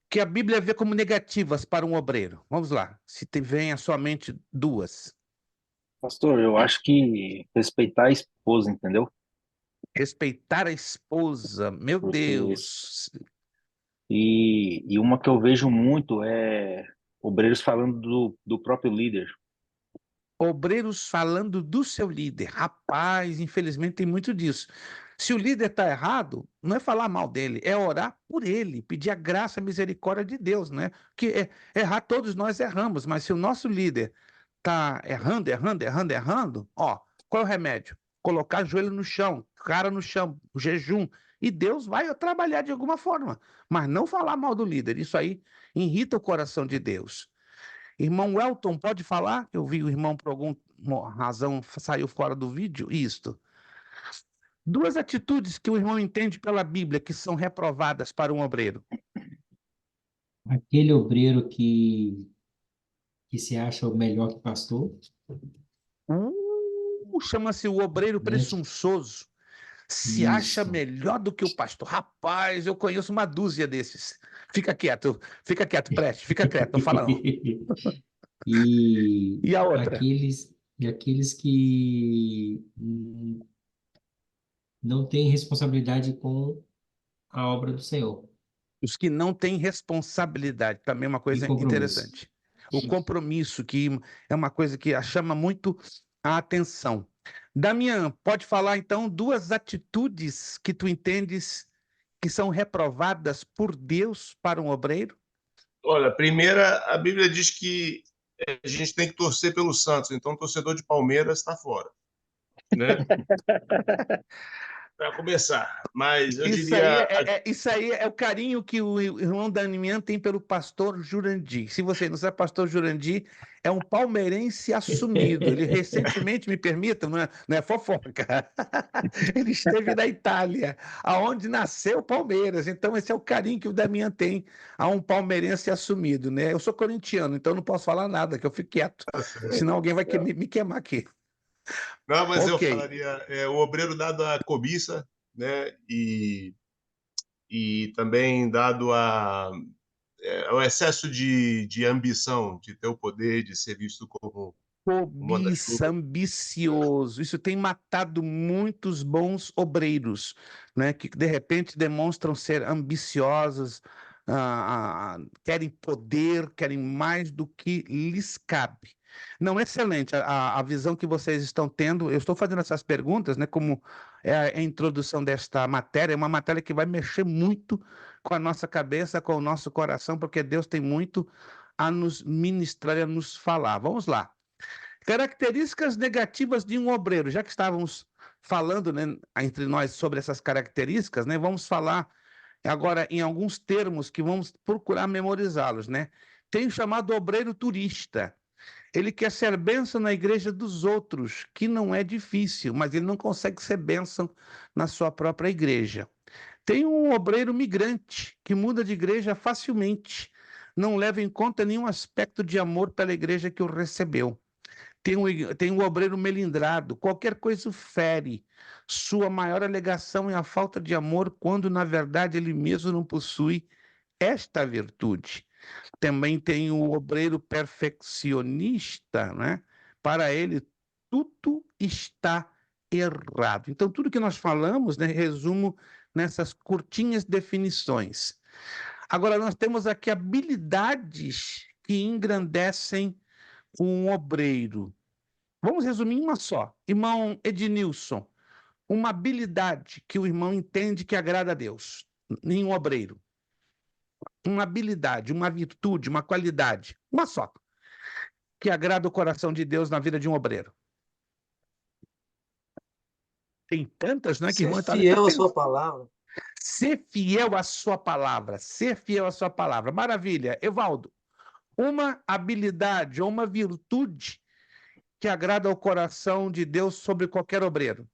que a Bíblia vê como negativas para um obreiro. Vamos lá, se vem à sua mente duas. Pastor, eu acho que respeitar a esposa, entendeu? Respeitar a esposa, meu Isso. Deus. E uma que eu vejo muito é obreiros falando do próprio líder. Obreiros falando do seu líder. Rapaz, infelizmente tem muito disso. Se o líder está errado, não é falar mal dele, é orar por ele, pedir a graça, a misericórdia de Deus, né? Que errar todos nós erramos, mas se o nosso líder está errando, ó, qual é o remédio? Colocar joelho no chão, cara no chão, jejum, e Deus vai trabalhar de alguma forma, mas não falar mal do líder. Isso aí irrita o coração de Deus. Irmão Welton, pode falar? Eu vi o irmão, por alguma razão, saiu fora do vídeo. Isto. Duas atitudes que o irmão entende pela Bíblia que são reprovadas para um obreiro. Aquele obreiro que se acha o melhor que pastor, Chama-se o obreiro né? presunçoso. Se acha Isso. melhor do que o pastor. Rapaz, eu conheço uma dúzia desses. Fica quieto, preste, fica quieto, não fala não. E E a outra? aqueles que não têm responsabilidade com a obra do Senhor Os que não têm responsabilidade, também é uma e coisa compromisso. interessante. O compromisso, que é uma coisa que chama muito a atenção. Damian, pode falar então duas atitudes que tu entendes que são reprovadas por Deus para um obreiro? Olha, a primeira, a Bíblia diz que a gente tem que torcer pelos Santos, então o torcedor de Palmeiras está fora, né? para começar. Mas eu Isso diria. isso aí é o carinho que o irmão Damião tem pelo pastor Jurandir. Se você não sabe, pastor Jurandir é um palmeirense assumido. Ele recentemente, me permita, não é fofoca, ele esteve na Itália, aonde nasceu o Palmeiras. Então, esse é o carinho que o Damião tem a um palmeirense assumido, né? Eu sou corintiano, então não posso falar nada, que eu fico quieto, senão alguém vai me queimar aqui. Não, mas eu Ok. falaria o obreiro dado à cobiça, né? E também dado ao excesso de ambição, de ter o poder de ser visto como Cobiça, manda-chuva. ambicioso. Isso tem matado muitos bons obreiros, né, que de repente demonstram ser ambiciosos, querem poder, querem mais do que lhes cabe. Não, excelente a visão que vocês estão tendo. Eu estou fazendo essas perguntas, né, como é a introdução desta matéria, é uma matéria que vai mexer muito com a nossa cabeça, com o nosso coração, porque Deus tem muito a nos ministrar e a nos falar. Vamos lá. Características negativas de um obreiro. Já que estávamos falando, né, entre nós sobre essas características, né, vamos falar agora em alguns termos que vamos procurar memorizá-los, né? Tem o chamado obreiro turista. Ele quer ser bênção na igreja dos outros, que não é difícil, mas ele não consegue ser bênção na sua própria igreja. Tem um obreiro migrante, que muda de igreja facilmente, não leva em conta nenhum aspecto de amor pela igreja que o recebeu. Tem um obreiro melindrado, qualquer coisa o fere. Sua maior alegação é a falta de amor, quando na verdade ele mesmo não possui esta virtude. Também tem o obreiro perfeccionista, né? Para ele, tudo está errado. Então, tudo que nós falamos, né, resumo nessas curtinhas definições. Agora, nós temos aqui habilidades que engrandecem um obreiro. Vamos resumir em uma só. Irmão Ednilson, uma habilidade que o irmão entende que agrada a Deus, em um obreiro. Uma habilidade, uma virtude, uma qualidade, uma só, que agrada o coração de Deus na vida de um obreiro. Tem tantas, né, que Ser irmão está fiel à sua pensando. palavra. Ser fiel à sua palavra, ser fiel à sua palavra. Maravilha. Evaldo, uma habilidade ou uma virtude que agrada ao coração de Deus sobre qualquer obreiro.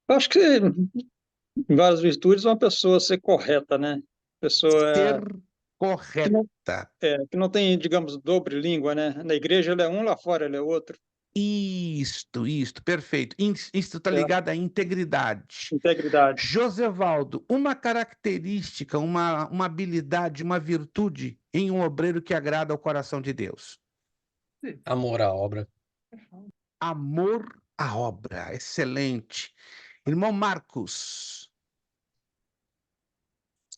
Eu acho que em várias virtudes uma pessoa ser correta, né? Pessoa Ser que não, correta. que não tem, digamos, dobre língua, né? Na igreja ele é um, lá fora ele é outro. Isto, perfeito. Isso está É, ligado à integridade. integridade. Josevaldo, uma característica, uma habilidade, uma virtude em um obreiro que agrada ao coração de Deus. Amor à obra. Amor à obra, excelente. Irmão Marcos,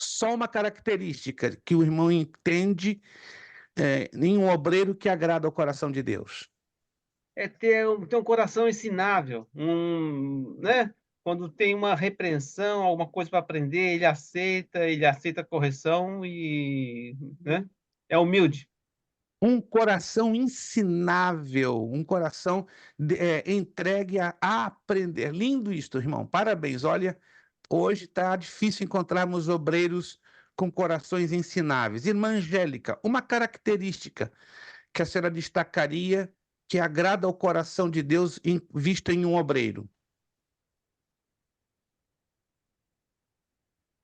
só uma característica que o irmão entende em um obreiro que agrada ao coração de Deus. É ter um coração ensinável, né? Quando tem uma repreensão, alguma coisa para aprender, ele aceita a correção e, né? É humilde. Um coração ensinável, um coração entregue a aprender. Lindo isto, irmão. Parabéns. Olha, hoje está difícil encontrarmos obreiros com corações ensináveis. Irmã Angélica, uma característica que a senhora destacaria que agrada ao coração de Deus vista em um obreiro.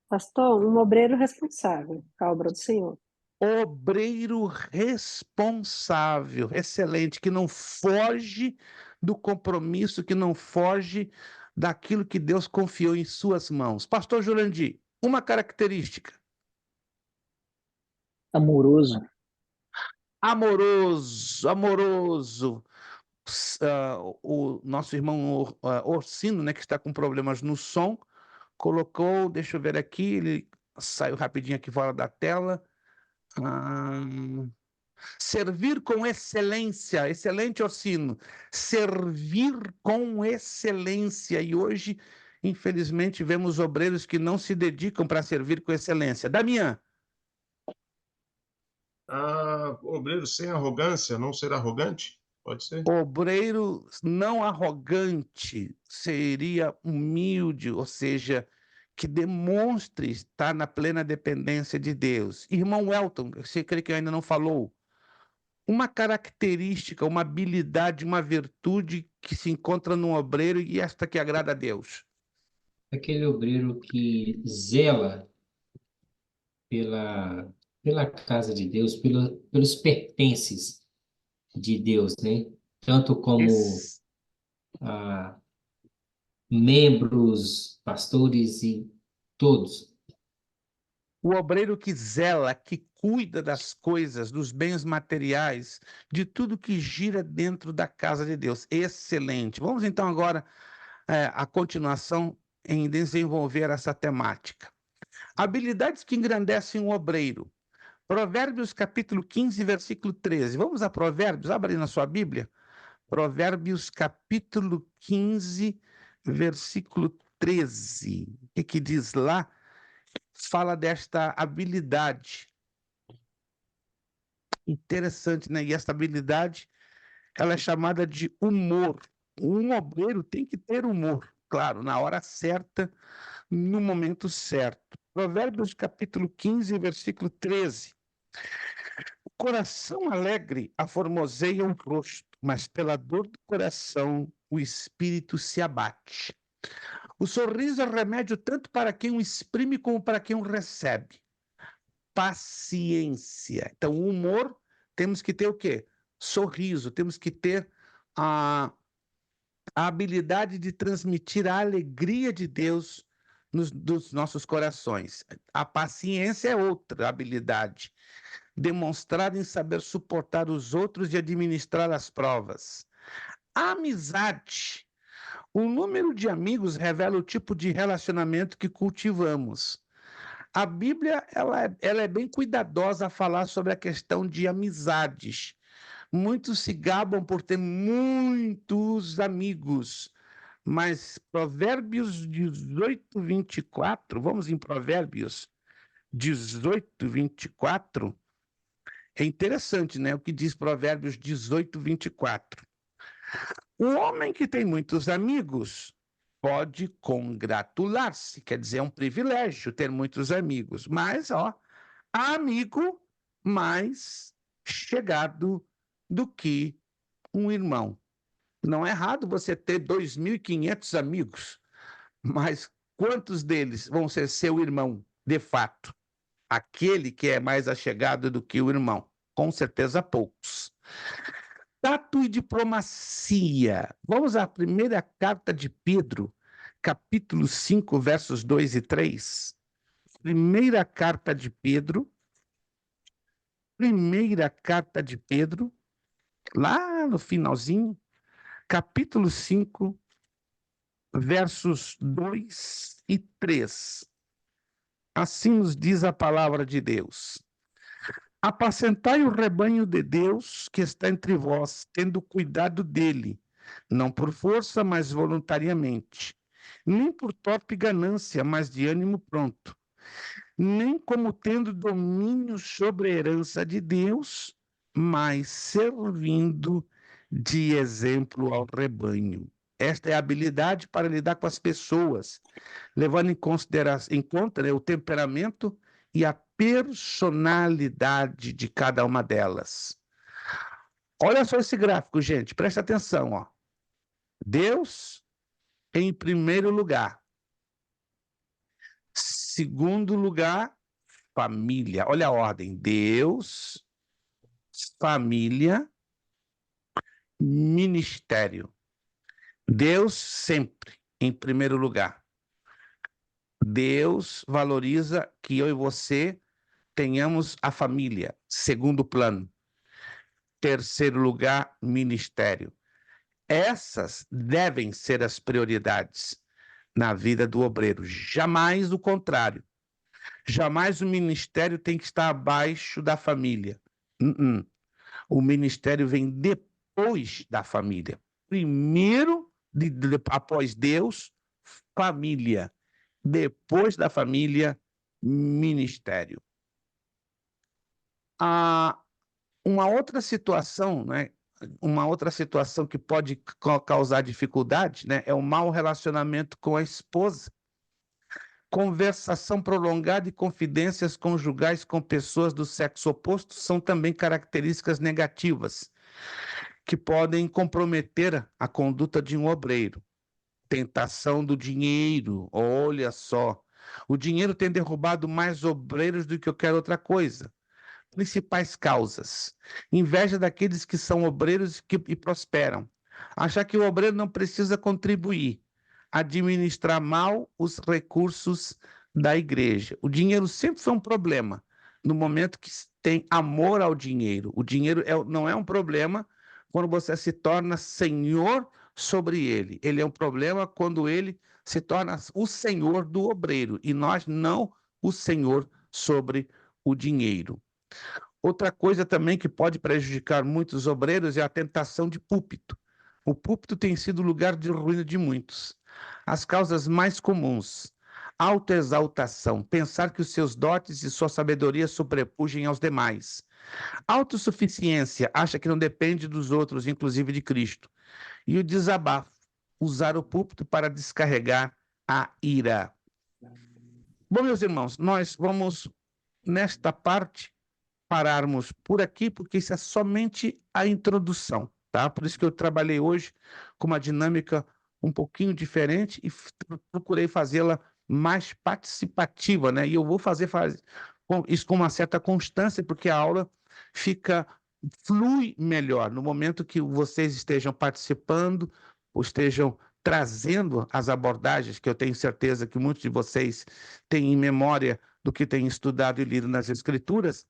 Pastor, um obreiro responsável, a obra do Senhor. Obreiro responsável, excelente, que não foge do compromisso, que não foge daquilo que Deus confiou em suas mãos. Pastor Jurandir, uma característica. Amoroso. Amoroso. O nosso irmão Orsino, né, que está com problemas no som, colocou, deixa eu ver aqui, ele saiu rapidinho aqui fora da tela. Servir com excelência, excelente Orsino, servir com excelência. E hoje, infelizmente, vemos obreiros que não se dedicam para servir com excelência. Damião. Obreiro sem arrogância, não ser arrogante. Pode ser. Obreiro não arrogante seria humilde, ou seja, que demonstre estar na plena dependência de Deus. Irmão Welton, você crê que ainda não falou? Uma característica, uma habilidade, uma virtude que se encontra no obreiro e esta que agrada a Deus. Aquele obreiro que zela pela casa de Deus, pelos pertences de Deus, né? Tanto como Esse- ah, membros, pastores e todos. O obreiro que zela, que cuida das coisas, dos bens materiais, de tudo que gira dentro da casa de Deus. Excelente. Vamos então agora a continuação em desenvolver essa temática. Habilidades que engrandecem o obreiro. Provérbios capítulo 15, versículo 13. Vamos a Provérbios, abre aí na sua Bíblia. Provérbios capítulo 15, versículo 13. O que diz lá? Fala desta habilidade. Interessante, né? E esta habilidade, ela é chamada de humor. Um obreiro tem que ter humor, claro, na hora certa, no momento certo. Provérbios capítulo 15, versículo 13. O coração alegre aformoseia o rosto, mas pela dor do coração o espírito se abate. O sorriso é remédio tanto para quem o exprime como para quem o recebe. Paciência. Então, o humor, temos que ter o quê? Sorriso, temos que ter a habilidade de transmitir a alegria de Deus dos nossos corações. A paciência é outra habilidade, demonstrada em saber suportar os outros e administrar as provas. A amizade. O número de amigos revela o tipo de relacionamento que cultivamos. A Bíblia ela é bem cuidadosa a falar sobre a questão de amizades. Muitos se gabam por ter muitos amigos, mas Provérbios 18, 24, vamos em Provérbios 18, 24, é interessante, né? O que diz Provérbios 18, 24. O homem que tem muitos amigos pode congratular-se, quer dizer, é um privilégio ter muitos amigos, mas, ó, há amigo mais chegado do que um irmão. Não é errado você ter 2.500 amigos, mas quantos deles vão ser seu irmão, de fato? Aquele que é mais achegado do que o irmão? Com certeza, poucos. Tato e diplomacia. Vamos à primeira carta de Pedro, capítulo 5, versos 2 e 3. Primeira carta de Pedro, lá no finalzinho, capítulo 5, versos 2 e 3. Assim nos diz a palavra de Deus. Apacentai o rebanho de Deus que está entre vós, tendo cuidado dele, não por força, mas voluntariamente, nem por torpe ganância, mas de ânimo pronto, nem como tendo domínio sobre a herança de Deus, mas servindo de exemplo ao rebanho. Esta é a habilidade para lidar com as pessoas, levando em conta, né, o temperamento e a personalidade de cada uma delas. Olha só esse gráfico, gente, presta atenção, ó. Deus em primeiro lugar. Segundo lugar, família. Olha a ordem: Deus, família, ministério. Deus sempre em primeiro lugar. Deus valoriza que eu e você tenhamos a família, segundo plano. Terceiro lugar, ministério. Essas devem ser as prioridades na vida do obreiro, jamais o contrário. Jamais o ministério tem que estar abaixo da família. O ministério vem depois da família. Primeiro, após Deus, família. Depois da família, ministério. Uma outra situação, né, uma outra situação que pode causar dificuldade, né, é o mau relacionamento com a esposa. Conversação prolongada e confidências conjugais com pessoas do sexo oposto são também características negativas que podem comprometer a conduta de um obreiro. Tentação do dinheiro, olha só. O dinheiro tem derrubado mais obreiros do que qualquer outra coisa. Principais causas: inveja daqueles que são obreiros e prosperam. Achar que o obreiro não precisa contribuir. Administrar mal os recursos da igreja. O dinheiro sempre foi um problema no momento que tem amor ao dinheiro. O dinheiro não é um problema quando você se torna senhor sobre ele. Ele é um problema quando ele se torna o senhor do obreiro e nós não o senhor sobre o dinheiro. Outra coisa também que pode prejudicar muitos obreiros é a tentação de púlpito. O púlpito tem sido lugar de ruína de muitos. As causas mais comuns: autoexaltação, pensar que os seus dotes e sua sabedoria sobrepujem aos demais. Autossuficiência, acha que não depende dos outros, inclusive de Cristo. E o desabafo, usar o púlpito para descarregar a ira. Bom, meus irmãos, nós vamos, nesta parte, pararmos por aqui, porque isso é somente a introdução, tá? Por isso que eu trabalhei hoje com uma dinâmica um pouquinho diferente e procurei fazê-la mais participativa, né? E eu vou fazer isso com uma certa constância, porque a aula flui melhor no momento que vocês estejam participando ou estejam trazendo as abordagens que eu tenho certeza que muitos de vocês têm em memória do que têm estudado e lido nas Escrituras.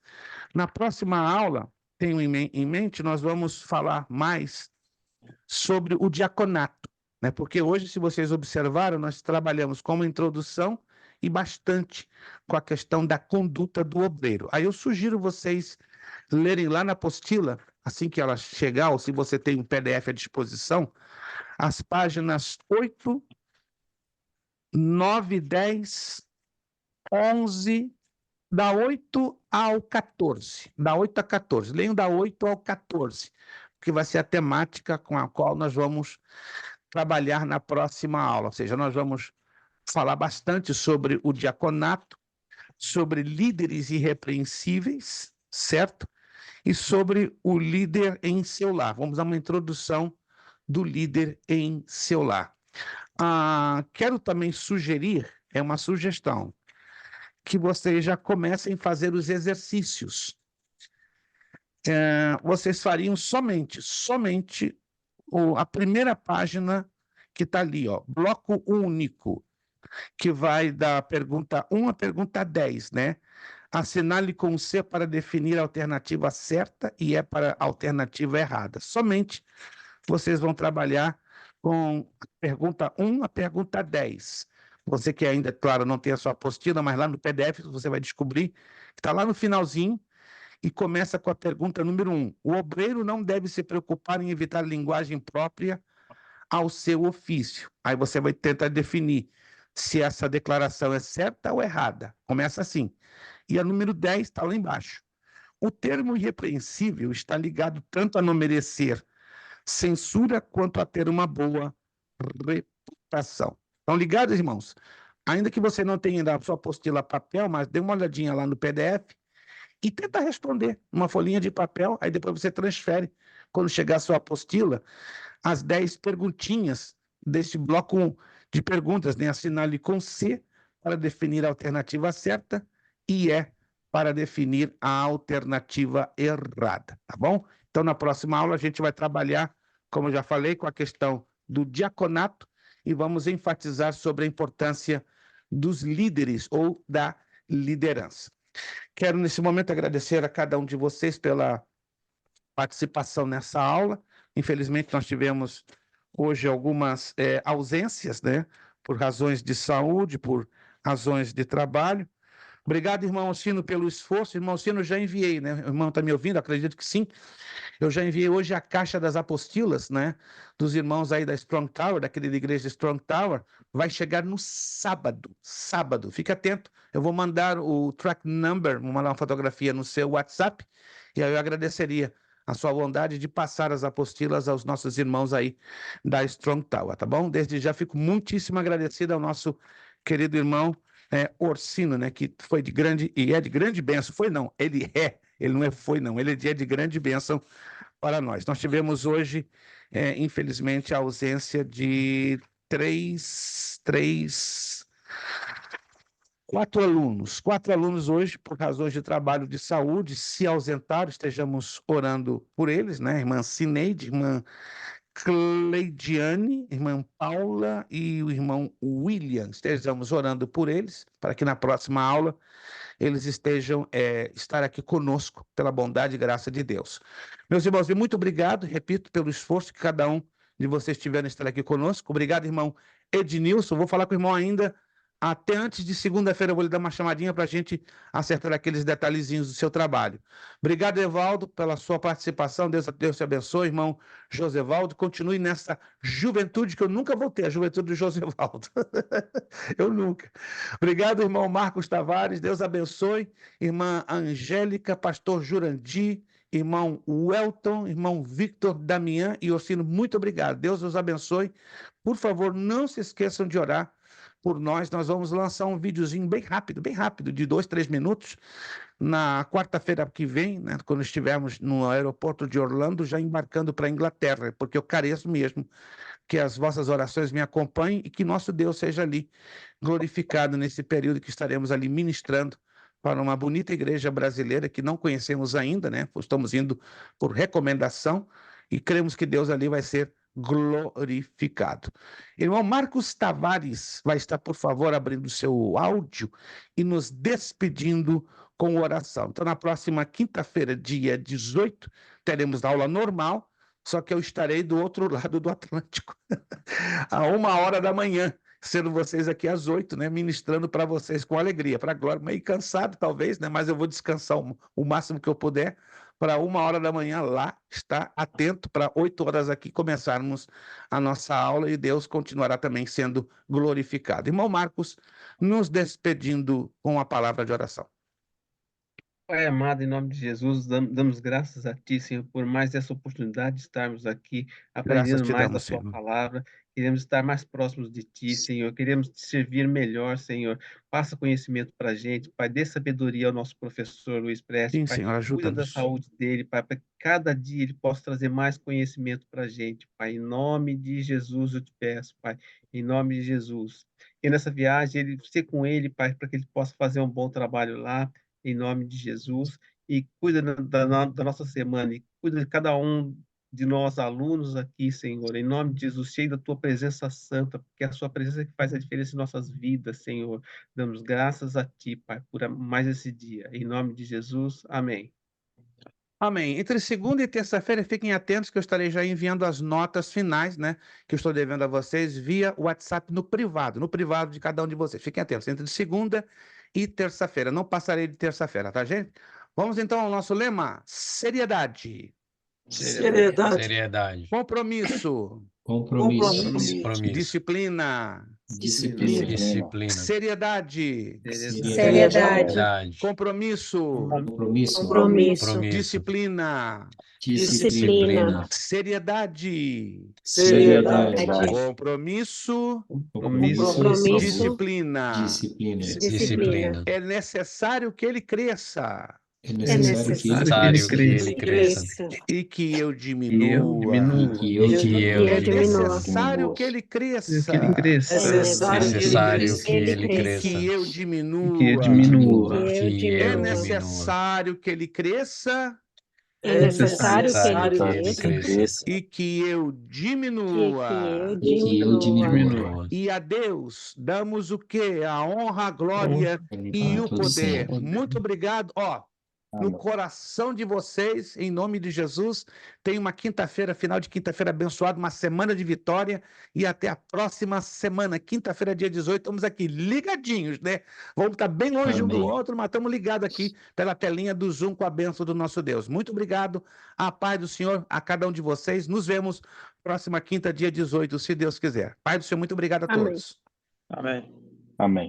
Na próxima aula, tenho em mente, nós vamos falar mais sobre o diaconato, né? Porque hoje, se vocês observaram, nós trabalhamos como introdução e bastante com a questão da conduta do obreiro. Aí eu sugiro vocês lerem lá na apostila, assim que ela chegar, ou se você tem um PDF à disposição, as páginas 8, 9, 10, 11, da 8 ao 14. Da 8 a 14. Leiam da 8 ao 14, que vai ser a temática com a qual nós vamos trabalhar na próxima aula. Ou seja, nós vamos falar bastante sobre o diaconato, sobre líderes irrepreensíveis, certo? E sobre o líder em seu lar. Vamos dar uma introdução do líder em seu lar. Quero também sugerir, é uma sugestão, que vocês já comecem a fazer os exercícios. Vocês fariam somente a primeira página que está ali, ó, bloco único, que vai da pergunta 1 à pergunta 10, né? Assinale com C para definir a alternativa certa e E para a alternativa errada. Somente vocês vão trabalhar com a pergunta 1 à pergunta 10. Você que ainda, claro, não tem a sua apostila, mas lá no PDF você vai descobrir que está lá no finalzinho e começa com a pergunta número 1. O obreiro não deve se preocupar em evitar linguagem própria ao seu ofício. Aí você vai tentar definir se essa declaração é certa ou errada. Começa assim. E a número 10 está lá embaixo. O termo irrepreensível está ligado tanto a não merecer censura quanto a ter uma boa reputação. Estão ligados, irmãos? Ainda que você não tenha ainda a sua apostila papel, mas dê uma olhadinha lá no PDF e tenta responder numa folhinha de papel, aí depois você transfere, quando chegar a sua apostila, as 10 perguntinhas desse bloco de perguntas, né? Assinale com C para definir a alternativa certa e E para definir a alternativa errada, tá bom? Então, na próxima aula, a gente vai trabalhar, como eu já falei, com a questão do diaconato e vamos enfatizar sobre a importância dos líderes ou da liderança. Quero, nesse momento, agradecer a cada um de vocês pela participação nessa aula. Infelizmente, nós tivemos hoje algumas ausências, né? Por razões de saúde, por razões de trabalho. Obrigado, irmão Alcino, pelo esforço. Irmão Alcino, eu já enviei, né? O irmão está me ouvindo? Acredito que sim. Eu já enviei hoje a caixa das apostilas, né? Dos irmãos aí da Strong Tower, daquele da igreja Strong Tower. Vai chegar no sábado. Sábado. Fique atento. Eu vou mandar o track number, vou mandar uma fotografia no seu WhatsApp. E aí eu agradeceria a sua bondade de passar as apostilas aos nossos irmãos aí da Strong Tower, tá bom? Desde já fico muitíssimo agradecido ao nosso querido irmão Orsino, né, que foi de grande, e é de grande bênção, ele não é foi não, ele é de grande bênção para nós. Nós tivemos hoje, infelizmente, a ausência de quatro alunos hoje, por razões de trabalho de saúde, se ausentaram, estejamos orando por eles, né? Irmã Cineide, irmã Cleidiane, irmã Paula e o irmão William, estejamos orando por eles, para que na próxima aula eles estejam estar aqui conosco, pela bondade e graça de Deus. Meus irmãos, muito obrigado, repito, pelo esforço que cada um de vocês tiveram em estar aqui conosco. Obrigado, irmão Ednilson. Vou falar com o irmão ainda até antes de segunda-feira, eu vou lhe dar uma chamadinha para a gente acertar aqueles detalhezinhos do seu trabalho. Obrigado, Evaldo, pela sua participação. Deus te abençoe, irmão Josevaldo. Continue nessa juventude, que eu nunca vou ter, a juventude do Josevaldo. Eu nunca. Obrigado, irmão Marcos Tavares. Deus abençoe. Irmã Angélica, pastor Jurandir, irmão Welton, irmão Victor Damian e Orsino, muito obrigado. Deus os abençoe. Por favor, não se esqueçam de orar por nós. Nós vamos lançar um videozinho bem rápido, de 2-3 minutos, na quarta-feira que vem, né, quando estivermos no aeroporto de Orlando, já embarcando para a Inglaterra, porque eu careço mesmo que as vossas orações me acompanhem e que nosso Deus seja ali glorificado nesse período que estaremos ali ministrando para uma bonita igreja brasileira que não conhecemos ainda, né? Estamos indo por recomendação e cremos que Deus ali vai ser glorificado. Irmão Marcos Tavares vai estar, por favor, abrindo o seu áudio e nos despedindo com oração. Então, na próxima quinta-feira, dia 18, teremos aula normal, só que eu estarei do outro lado do Atlântico, a 1h da manhã, sendo vocês aqui às 8, né, ministrando para vocês com alegria, para a glória, meio cansado talvez, né, mas eu vou descansar o máximo que eu puder, para 1h da manhã lá, estar atento para 8h aqui começarmos a nossa aula e Deus continuará também sendo glorificado. Irmão Marcos, nos despedindo com a palavra de oração. Pai amado, em nome de Jesus, damos graças a Ti, Senhor, por mais essa oportunidade de estarmos aqui aprendendo te mais da damos, Sua Senhor. palavra. Queremos estar mais próximos de Ti, Senhor. Queremos Te servir melhor, Senhor. Passa conhecimento para a gente, Pai. Dê sabedoria ao nosso professor Luiz Preste, Sim, Pai. Senhor, Cuida da ajuda-nos. saúde dele, Pai, para que cada dia ele possa trazer mais conhecimento para a gente, Pai. Em nome de Jesus eu te peço, Pai. Em nome de Jesus. E nessa viagem, ele ser com ele, Pai, para que ele possa fazer um bom trabalho lá, em nome de Jesus, e cuida da nossa semana, e cuida de cada um de nós alunos aqui, Senhor, em nome de Jesus, cheio da Tua presença santa, porque é a Sua presença que faz a diferença em nossas vidas, Senhor. Damos graças a Ti, Pai, por mais esse dia. Em nome de Jesus, amém. Amém. Entre segunda e terça-feira, fiquem atentos que eu estarei já enviando as notas finais, né, que eu estou devendo a vocês via WhatsApp no privado de cada um de vocês. Fiquem atentos, entre segunda e terça-feira. Não passarei de terça-feira, tá, gente? Vamos então ao nosso lema: seriedade. Seriedade. Compromisso. Disciplina. Seriedade. Compromisso. Disciplina. Seriedade. Compromisso. Disciplina. É necessário que ele cresça. É necessário que ele cresça. E que eu diminua. É necessário que ele cresça. Que ele cresça. É necessário que ele cresça. Que eu diminua. Que eu diminua. É necessário que ele cresça. É necessário que ele cresça. E que eu diminua. E a Deus damos o quê? A honra, a glória e o poder. Muito obrigado. No coração de vocês, em nome de Jesus, tem uma quinta-feira, final de quinta-feira abençoada, uma semana de vitória e até a próxima semana, quinta-feira, dia 18, estamos aqui ligadinhos, né? Vamos estar bem longe um do outro, mas estamos ligados aqui pela telinha do Zoom com a bênção do nosso Deus. Muito obrigado, a paz do Senhor a cada um de vocês. Nos vemos próxima quinta, dia 18, se Deus quiser. Pai do Senhor, muito obrigado a todos. Amém. Amém.